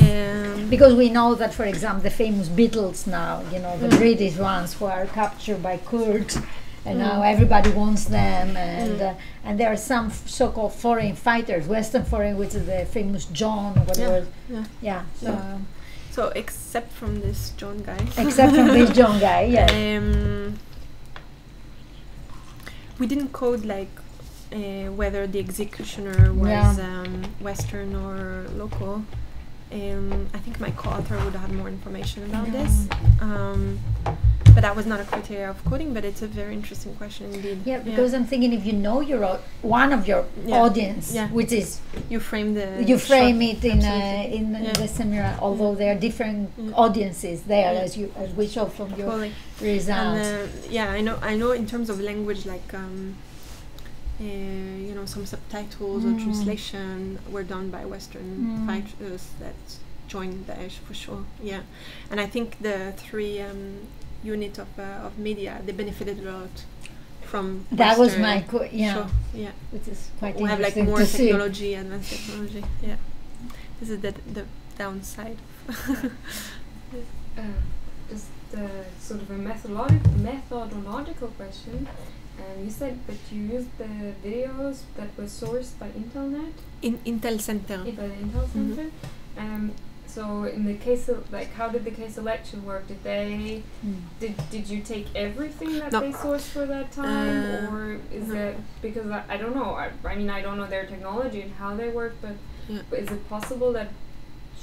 Speaker 4: because we know that, for example, the famous Beatles now, you know, the British ones who are captured by Kurds, and now everybody wants them, and there are some so-called foreign fighters, Western foreign, which is the famous John or whatever. Yeah.
Speaker 2: So except from this John guy.
Speaker 4: Except from this John guy, yeah.
Speaker 2: We didn't code like whether the executioner was Western or local. I think my co-author would have more information about this. But that was not a criteria of coding, but it's a very interesting question indeed.
Speaker 4: Yeah, because I'm thinking if you know your one of your audience, which is
Speaker 2: you frame it
Speaker 4: in the seminar, although there are different audiences there, as we saw from your results.
Speaker 2: And, I know in terms of language, like you know, some subtitles or translation were done by Western fighters that joined Daesh for sure. Yeah, and I think the three unit of media, they benefited a lot from
Speaker 4: that was
Speaker 2: Western.
Speaker 4: my which is quite interesting.
Speaker 2: We have like more technology, advanced technology. Yeah, this is the downside.
Speaker 6: Just sort of a methodological question. You said that you used the videos that were sourced by Intelnet?
Speaker 2: Intel Center.
Speaker 6: By the Intel Center. So in the case of, like, how did the case selection work? Did they did you take everything that they sourced for that time, or is it, because I don't know, I mean I don't know their technology and how they work, but is it possible that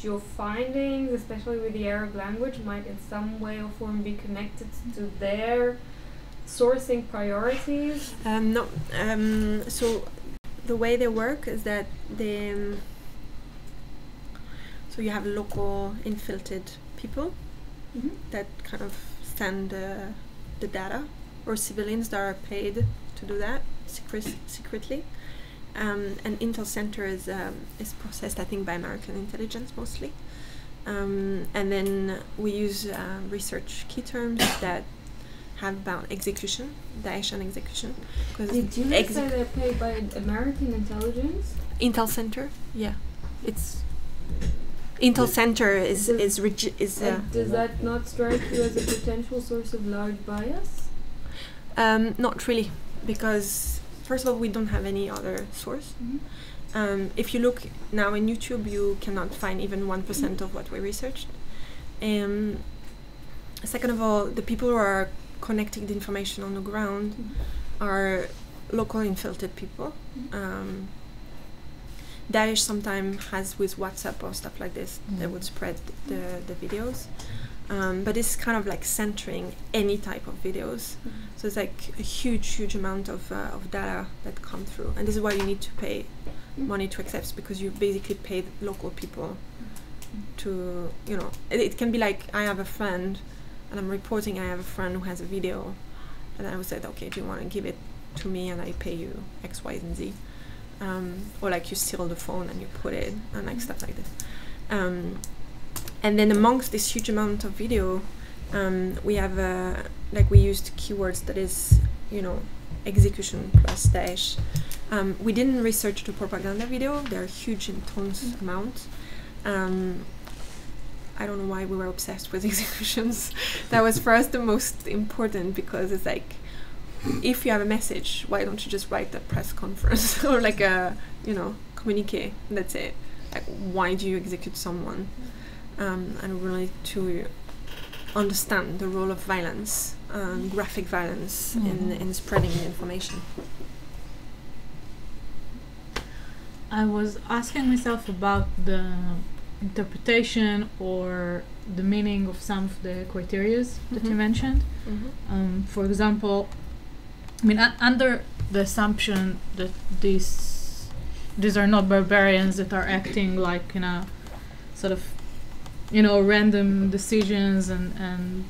Speaker 6: your findings, especially with the Arab language, might in some way or form be connected to their sourcing priorities?
Speaker 2: No. So the way they work is that they so you have local infiltrated people that kind of send the data, or civilians that are paid to do that secretly. And Intel Center is processed, I think, by American intelligence mostly. And then we use research key terms that have about execution, Daesh and execution.
Speaker 6: Did you say they're paid by American intelligence?
Speaker 2: Intel Center, yeah. It's Intel Center is
Speaker 6: does that not strike you as a potential source of large bias?
Speaker 2: Not really, because first of all, we don't have any other source. If you look now in YouTube, you cannot find even 1% of what we researched. Second of all, the people who are connecting the information on the ground are local infiltrated people. Daesh sometimes has with WhatsApp or stuff like this, they would spread the videos. But it's kind of like centering any type of videos. So it's like a huge amount of data that come through. And this is why you need to pay money to access, because you basically pay local people to, you know, it can be like, I have a friend and I'm reporting I have a friend who has a video, and I would say, okay, do you want to give it to me and I pay you X, Y, and Z. Or like you steal the phone and you put it, and like stuff like this. And then amongst this huge amount of video, we have like we used keywords that is, you know, execution plus Daesh. We didn't research the propaganda video; they're huge in tons amount. I don't know why we were obsessed with executions. That was for us the most important, because it's like, if you have a message, why don't you just write a press conference or like a, you know, communique? That's it. Like, why do you execute someone? And we wanted to understand the role of violence, graphic violence, in spreading the information.
Speaker 3: I was asking myself about the interpretation or the meaning of some of the criteria that you mentioned. For example, I mean, under the assumption that these are not barbarians that are acting like in a sort of, you know, random decisions and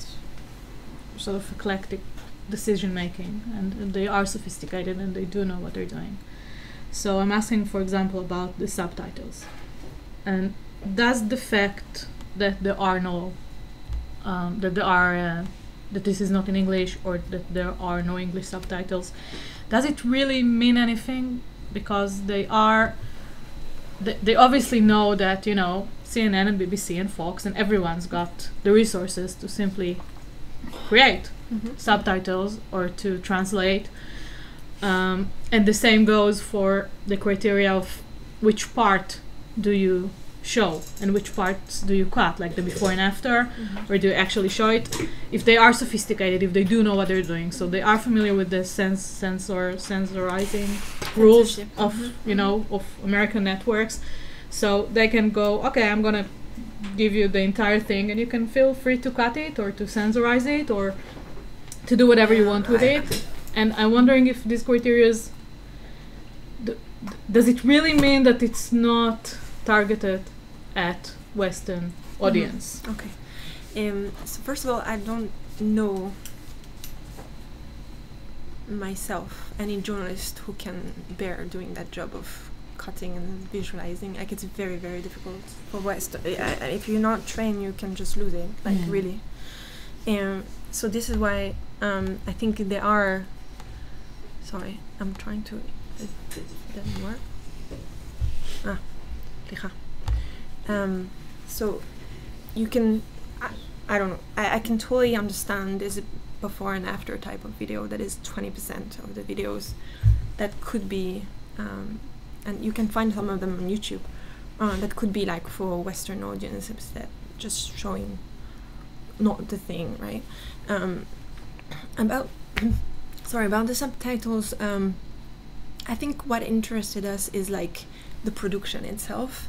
Speaker 3: sort of eclectic decision making, and they are sophisticated and they do know what they're doing. So I'm asking, for example, about the subtitles, and does the fact that there are no that this is not in English, or that there are no English subtitles, does it really mean anything because they obviously know that, you know, CNN and BBC and Fox and everyone's got the resources to simply create subtitles or to translate. And the same goes for the criteria of which part do you show and which parts do you cut, like the before and after, or do you actually show it? If they are sophisticated, if they do know what they're doing, so they are familiar with the censorizing rules of you know, of American networks, so they can go, okay, I'm gonna give you the entire thing, and you can feel free to cut it or to censorize it or to do whatever you want with it. And I'm wondering if these criteria does it really mean that it's not targeted at Western audience?
Speaker 2: Okay. So first of all, I don't know myself any journalist who can bear doing that job of cutting and visualizing. Like, it's very, very difficult for West. If you're not trained, you can just lose it. Like, really. So this is why I think there are. Sorry, I'm trying to. It doesn't work. So you can, I don't know, I can totally understand there's a before and after type of video that is 20% of the videos that could be, and you can find some of them on YouTube, that could be like for Western audiences that just showing not the thing, right? About the subtitles, I think what interested us is like the production itself.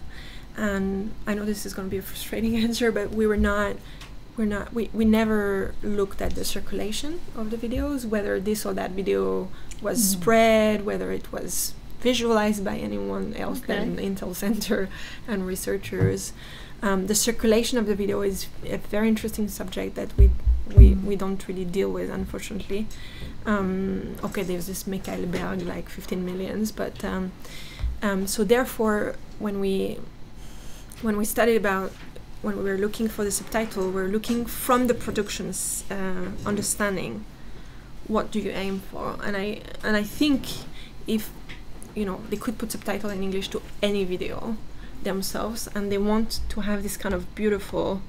Speaker 2: And I know this is going to be a frustrating answer, but we never looked at the circulation of the videos, whether this or that video was spread, whether it was visualized by anyone else than Intel Center and researchers. The circulation of the video is a very interesting subject that we don't really deal with, unfortunately. Okay, there's this Michael Berg, like 15 millions, but so therefore when we studied about, when we were looking for the subtitle, we're looking from the production's understanding, what do you aim for? And I think if, you know, they could put subtitle in English to any video themselves, and they want to have this kind of beautiful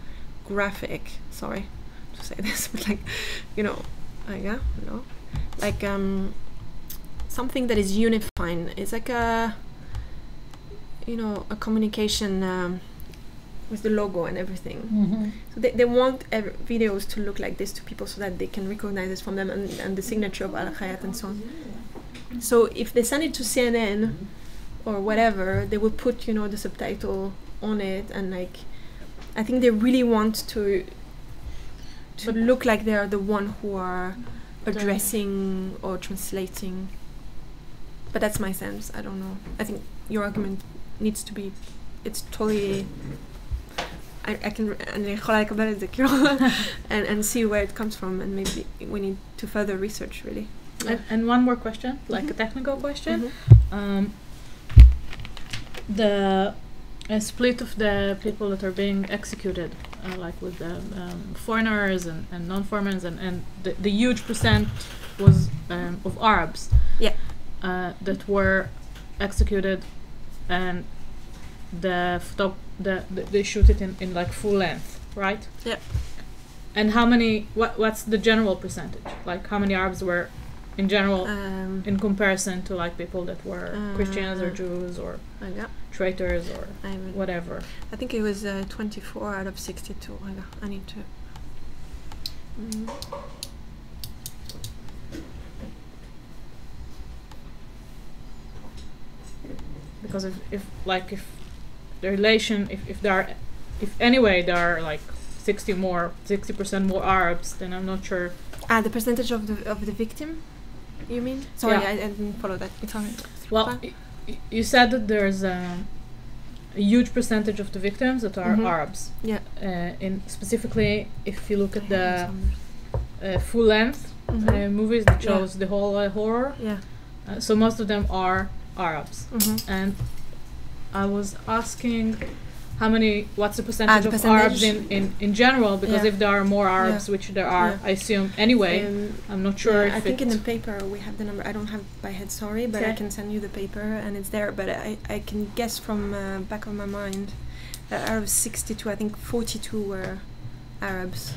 Speaker 2: graphic, sorry to say this, but like, you know, like something that is unifying. It's like a, you know, a communication with the logo and everything. So they want videos to look like this to people so that they can recognize it from them, and the signature of Al-Hayat and so on. So if they send it to CNN or whatever, they will put, you know, the subtitle on it, and like, I think they really want to look like they are the one who are addressing or translating. But that's my sense. I don't know. I think your argument needs to be, it's totally, I can and see where it comes from, and maybe we need to further research, really.
Speaker 3: And one more question, like a technical question. The split of the people that are being executed, like with the foreigners and non-foreigners, and the huge percent was of Arabs that were executed, and they shoot it in like full length, right?
Speaker 2: Yeah.
Speaker 3: And how many? What's the general percentage? Like, how many Arabs were in general in comparison to like people that were Christians or Jews or traitors or whatever?
Speaker 2: I think it was 24 out of 62. I need to.
Speaker 3: Because if the relation, if anyway there are like 60% more Arabs, then I'm not sure.
Speaker 2: The percentage of the victim, you mean? Sorry, I didn't follow that. It's alright.
Speaker 3: Well, you said that there's a huge percentage of the victims that are Arabs.
Speaker 2: Yeah.
Speaker 3: In specifically, if you look at the full length movies that shows the whole horror.
Speaker 2: Yeah.
Speaker 3: So most of them are Arabs. And I was asking what's the percentage of Arabs in general? Because if there are more Arabs, which there are, I assume anyway, I'm not sure if
Speaker 2: I think in the paper we have the number. I don't have it by head, sorry, but I can send you the paper and it's there. But I can guess from back of my mind that out of 62, I think 42 were Arabs.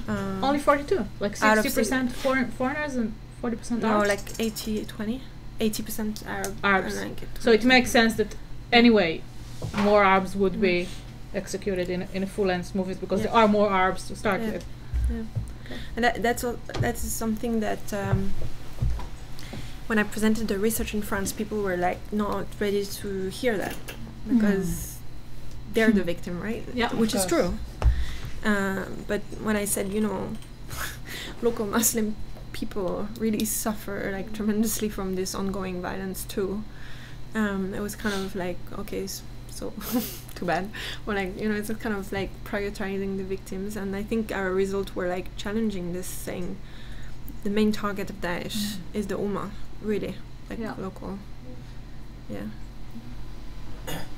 Speaker 3: Only 42? Like 60% foreigners and 40% Arabs?
Speaker 2: No, like 80-20. 80% Arabs.
Speaker 3: So it makes sense that anyway, more Arabs would be executed in a full-length movies because there are more Arabs to start with.
Speaker 2: Yeah. Okay. And that's something that when I presented the research in France, people were like not ready to hear that because they're the victim, right?
Speaker 3: Yeah,
Speaker 2: which is true. But when I said, local Muslim people really suffer like tremendously from this ongoing violence too, it was kind of like, okay, so too bad. Or like, it's a kind of like prioritizing the victims, and I think our results were like challenging this, saying the main target of Daesh is the Ummah, really, like local. Yeah.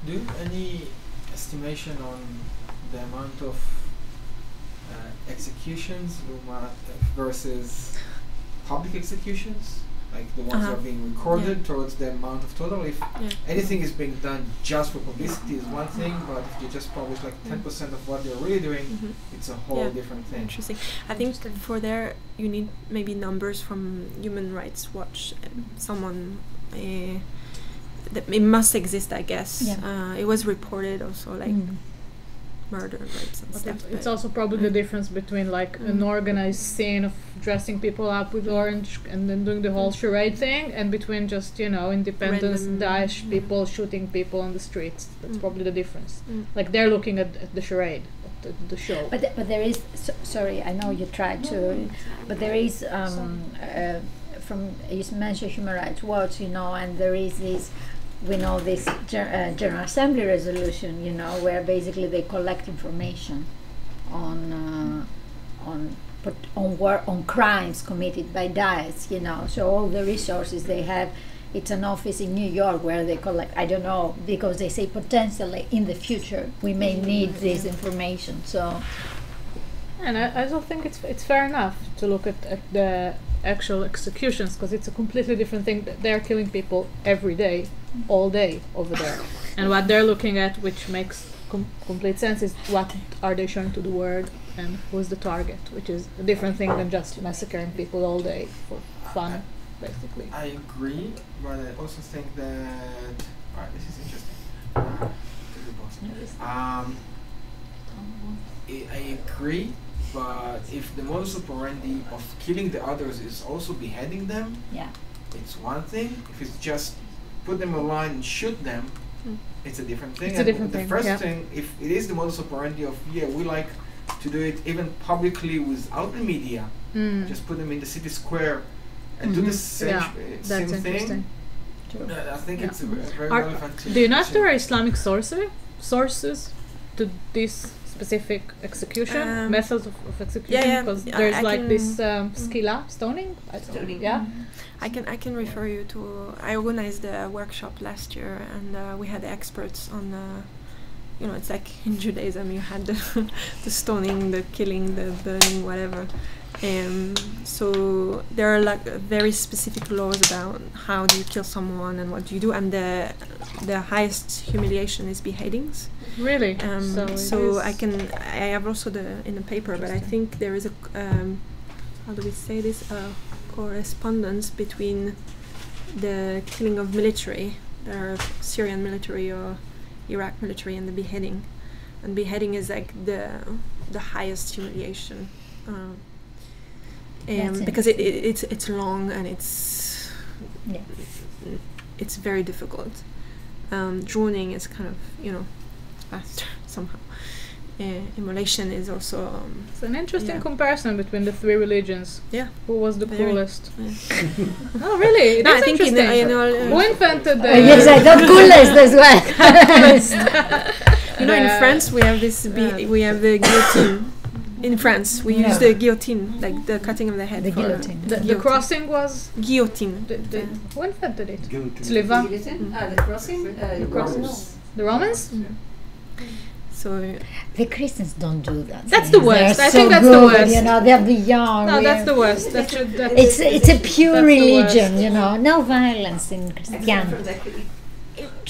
Speaker 1: Do you have any estimation on the amount of executions versus public executions? Like the ones that are being recorded towards the amount of total. If anything is being done just for publicity is one thing, but if you just publish like 10% of what they're really doing, it's a whole different thing.
Speaker 2: Interesting. I think for there you need maybe numbers from Human Rights Watch. Someone, that it must exist, I guess. Yeah. It was reported also, like murder rates and stuff.
Speaker 3: It's also probably the difference between like an organized scene of dressing people up with orange and then doing the whole charade thing, and between just independent Daesh people shooting people on the streets. That's probably the difference. Like they're looking at the charade, the show.
Speaker 4: But there is sorry, I know you tried to, but there is from you mentioned Human Rights Watch, and there is this. We know this General Assembly resolution, where basically they collect information on crimes committed by Daesh, So all the resources they have, it's an office in New York where they collect. I don't know, because they say potentially in the future we may need this information. So,
Speaker 3: and I don't think it's fair enough to look at the actual executions, because it's a completely different thing. They're killing people every day, all day over there, and what they're looking at, which makes complete sense, is what are they showing to the world and who's the target, which is a different thing than just massacring people all day for fun, basically.
Speaker 1: I agree, but I also think that this is interesting. I agree. But if the modus operandi of killing the others is also beheading them, it's one thing. If it's just put them in line and shoot them, it's a different thing.
Speaker 3: It's a different thing.
Speaker 1: The first thing, if it is the modus operandi of, we like to do it even publicly without the media, just put them in the city square and do the same thing. I think it's very relevant.
Speaker 3: Do you know if there are Islamic sources to this specific execution, methods of execution? Because there's like this skila, stoning.
Speaker 2: I can refer you to. I organized a workshop last year, and we had experts on. It's like in Judaism, you had the stoning, the killing, the burning, whatever. So there are like very specific laws about how do you kill someone and what do you do, and the highest humiliation is beheadings.
Speaker 3: Really?
Speaker 2: So I have also in the paper, but I think there is a how do we say this, correspondence between the killing of military, Syrian military or Iraq military, and the beheading. And beheading is like the highest humiliation. Because it's long and it's very difficult. Drowning is kind of faster somehow. Immolation is also.
Speaker 3: It's an interesting comparison between the three religions.
Speaker 2: Yeah.
Speaker 3: Who was the coolest? Oh, really? That's
Speaker 2: I think
Speaker 3: interesting. Who invented the?
Speaker 4: Yes, I thought coolest as well.
Speaker 2: In France we have this. We have the guillotine. In France, we use the guillotine, like the cutting of the head.
Speaker 4: The guillotine.
Speaker 3: The crossing was
Speaker 2: guillotine.
Speaker 3: Who invented it?
Speaker 7: Guillotine.
Speaker 3: Sliva.
Speaker 7: The crossing.
Speaker 3: The Romans.
Speaker 2: Yeah. So
Speaker 4: the Christians don't do that.
Speaker 3: That's the worst.
Speaker 4: They're
Speaker 3: I think
Speaker 4: so
Speaker 3: that's
Speaker 4: good,
Speaker 3: the worst.
Speaker 4: You know, they're beyond.
Speaker 3: No, that's the worst. That's
Speaker 4: It's a pure
Speaker 3: that's the
Speaker 4: religion,
Speaker 3: worst.
Speaker 4: you know. No violence in Christianity.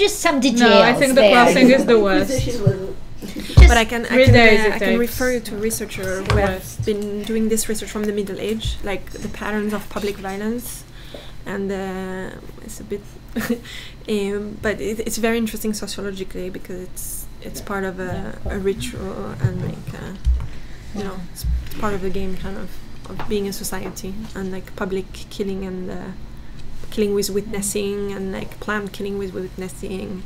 Speaker 4: Just some details.
Speaker 3: No, I think the
Speaker 4: there.
Speaker 3: crossing is the worst.
Speaker 2: but I can refer you to a researcher who has been doing this research from the Middle Age, like the patterns of public violence, and it's a bit, but it's very interesting sociologically because it's part of a ritual and like you know it's part of the game kind of being a society, and like public killing and killing with witnessing and like planned killing with witnessing.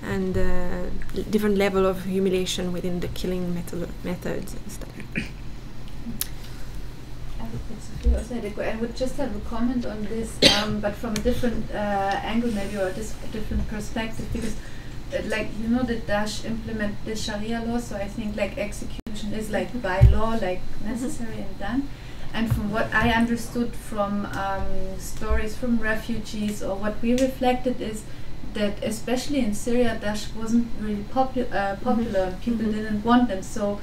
Speaker 2: And different level of humiliation within the killing methods and stuff.
Speaker 5: I would just have a comment on this, but from a different angle maybe, or a different perspective, because like, you know, the Daesh implement the Sharia law, so I think like execution is like by law, like necessary and done. And from what I understood from stories from refugees, or what we reflected, is that especially in Syria, Daesh wasn't really popular. People didn't want them. So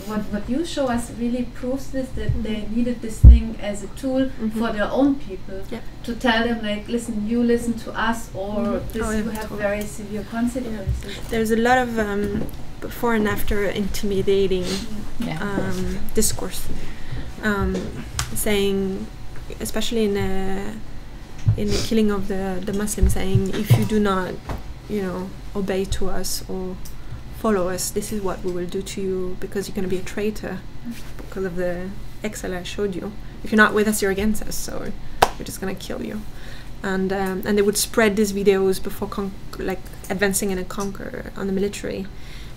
Speaker 5: what you show us really proves this, that they needed this thing as a tool for their own people, to tell them like, listen, you listen to us, or this will have very severe consequences.
Speaker 2: There's a lot of before and after intimidating discourse, saying, especially in the killing of the Muslims, saying, if you do not, you know, obey to us or follow us, this is what we will do to you, because you're going to be a traitor because of the exile I showed you. If you're not with us, you're against us, so we're just going to kill you. And they would spread these videos before like advancing in a conquer on the military,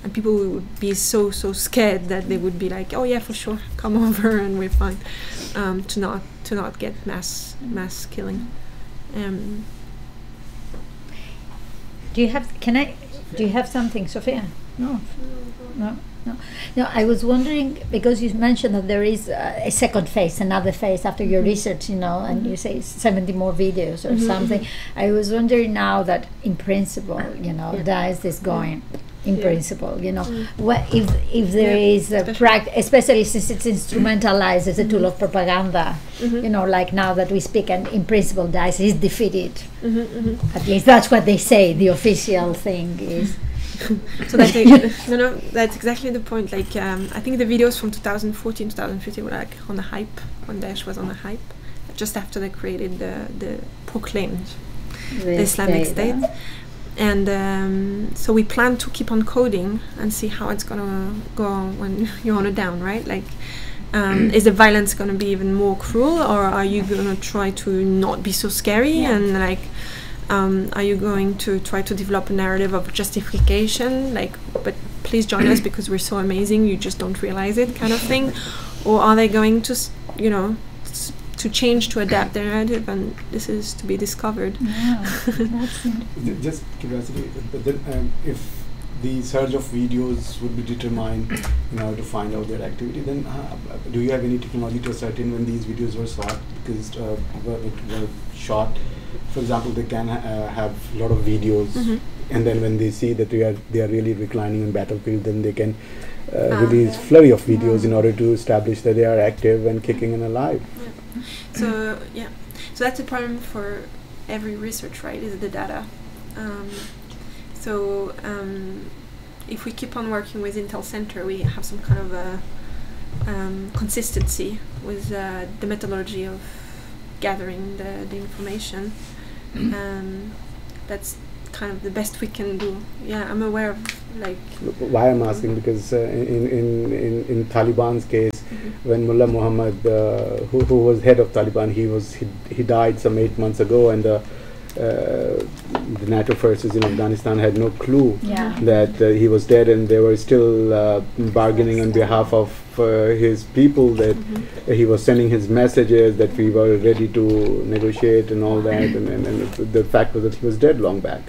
Speaker 2: and people would be so scared that they would be like, oh yeah, for sure, come over and we're fine, to not get mass killing.
Speaker 4: Do you have something, Sophia? No. I was wondering, because you mentioned that there is a second phase, another phase after your research, you know, and you say 70 more videos or something. I was wondering now that in principle, you know, DAESH is going. In principle, you know, what if there is a especially since it's instrumentalized as a tool of propaganda, you know, like now that we speak, and in principle DAESH is defeated. At least that's what they say. The official thing is.
Speaker 2: So that's that's exactly the point. Like I think the videos from 2014, 2015 were like on the hype, when Daesh was on the hype, just after they created the proclaimed the Islamic State. And so we plan to keep on coding and see how it's gonna go when you're on a down, right? Like, is the violence gonna be even more cruel, or are you gonna try to not be so scary? And like, are you going to try to develop a narrative of justification, like, but please join us because we're so amazing, you just don't realize it, kind of thing? Or are they going to, you know, to change, to adapt their narrative, and this is to be discovered.
Speaker 7: Just curiosity, but then if the surge of videos would be determined in order to find out their activity, then do you have any technology to ascertain when these videos were shot? Because were shot, for example, they can have a lot of videos, and then when they see that they are really reclining on battlefield, then they can release flurry of videos in order to establish that they are active and kicking and alive.
Speaker 2: So that's a problem for every research, right? Is the data. If we keep on working with Intel Center, we have some kind of a consistency with the methodology of gathering the information. That's kind of the best we can do. Yeah, I'm aware of like.
Speaker 7: Why I'm asking, because in Taliban's case, when Mullah Muhammad, who was head of Taliban, he died some 8 months ago, and the NATO forces in Afghanistan had no clue that he was dead, and they were still bargaining on behalf of his people, that he was sending his messages that we were ready to negotiate and all that, and the fact was that he was dead long back.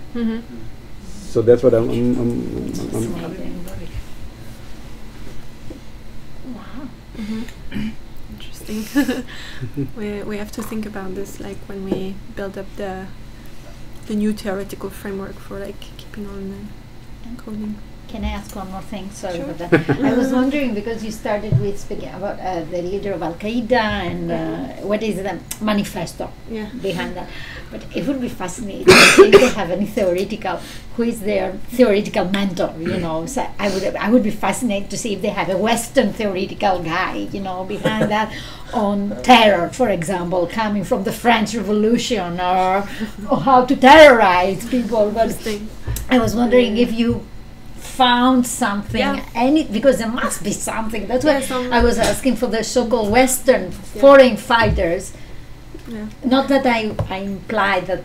Speaker 7: So that's what I'm
Speaker 2: Interesting. we have to think about this, like when we build up the new theoretical framework for like keeping on coding.
Speaker 4: Can I ask one more thing? Sorry
Speaker 2: Sure.
Speaker 4: about that. I was wondering, because you started with speaking about the leader of Al Qaeda and what is the manifesto behind that. But it would be fascinating if they have any theoretical, who is their theoretical mentor, you know. So I would be fascinated to see if they have a Western theoretical guy, you know, behind that on terror, for example, coming from the French Revolution, or how to terrorize people. But I was wondering if you found something, because there must be something. That's why I was asking for the so-called Western foreign fighters. Yeah. Not that I imply that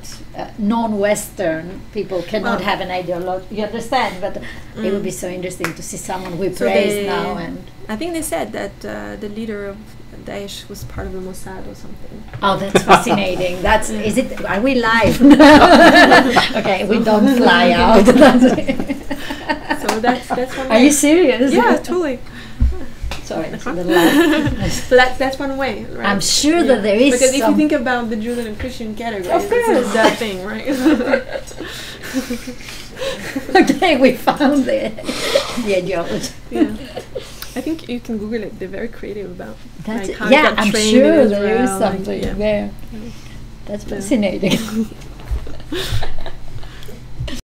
Speaker 4: non-Western people cannot have an ideology, you understand, but it would be so interesting to see someone we praise now. And
Speaker 2: I think they said that the leader of Daesh was part of the Mossad or something.
Speaker 4: Oh, that's fascinating. That's is it? Are we live? Okay, we don't fly out.
Speaker 2: So that's one way.
Speaker 4: Are you serious?
Speaker 2: Yeah, totally.
Speaker 4: Sorry,
Speaker 2: So that's one way, right?
Speaker 4: I'm sure that there is,
Speaker 2: because if you think about the Jews and Christian category,
Speaker 4: of course,
Speaker 2: this is that thing, right?
Speaker 4: Okay, we found the ideology.
Speaker 2: Yeah. I think you can Google it. They're very creative about
Speaker 4: that.
Speaker 2: Like how
Speaker 4: yeah, I'm sure there is
Speaker 2: Israel,
Speaker 4: something there. That's fascinating.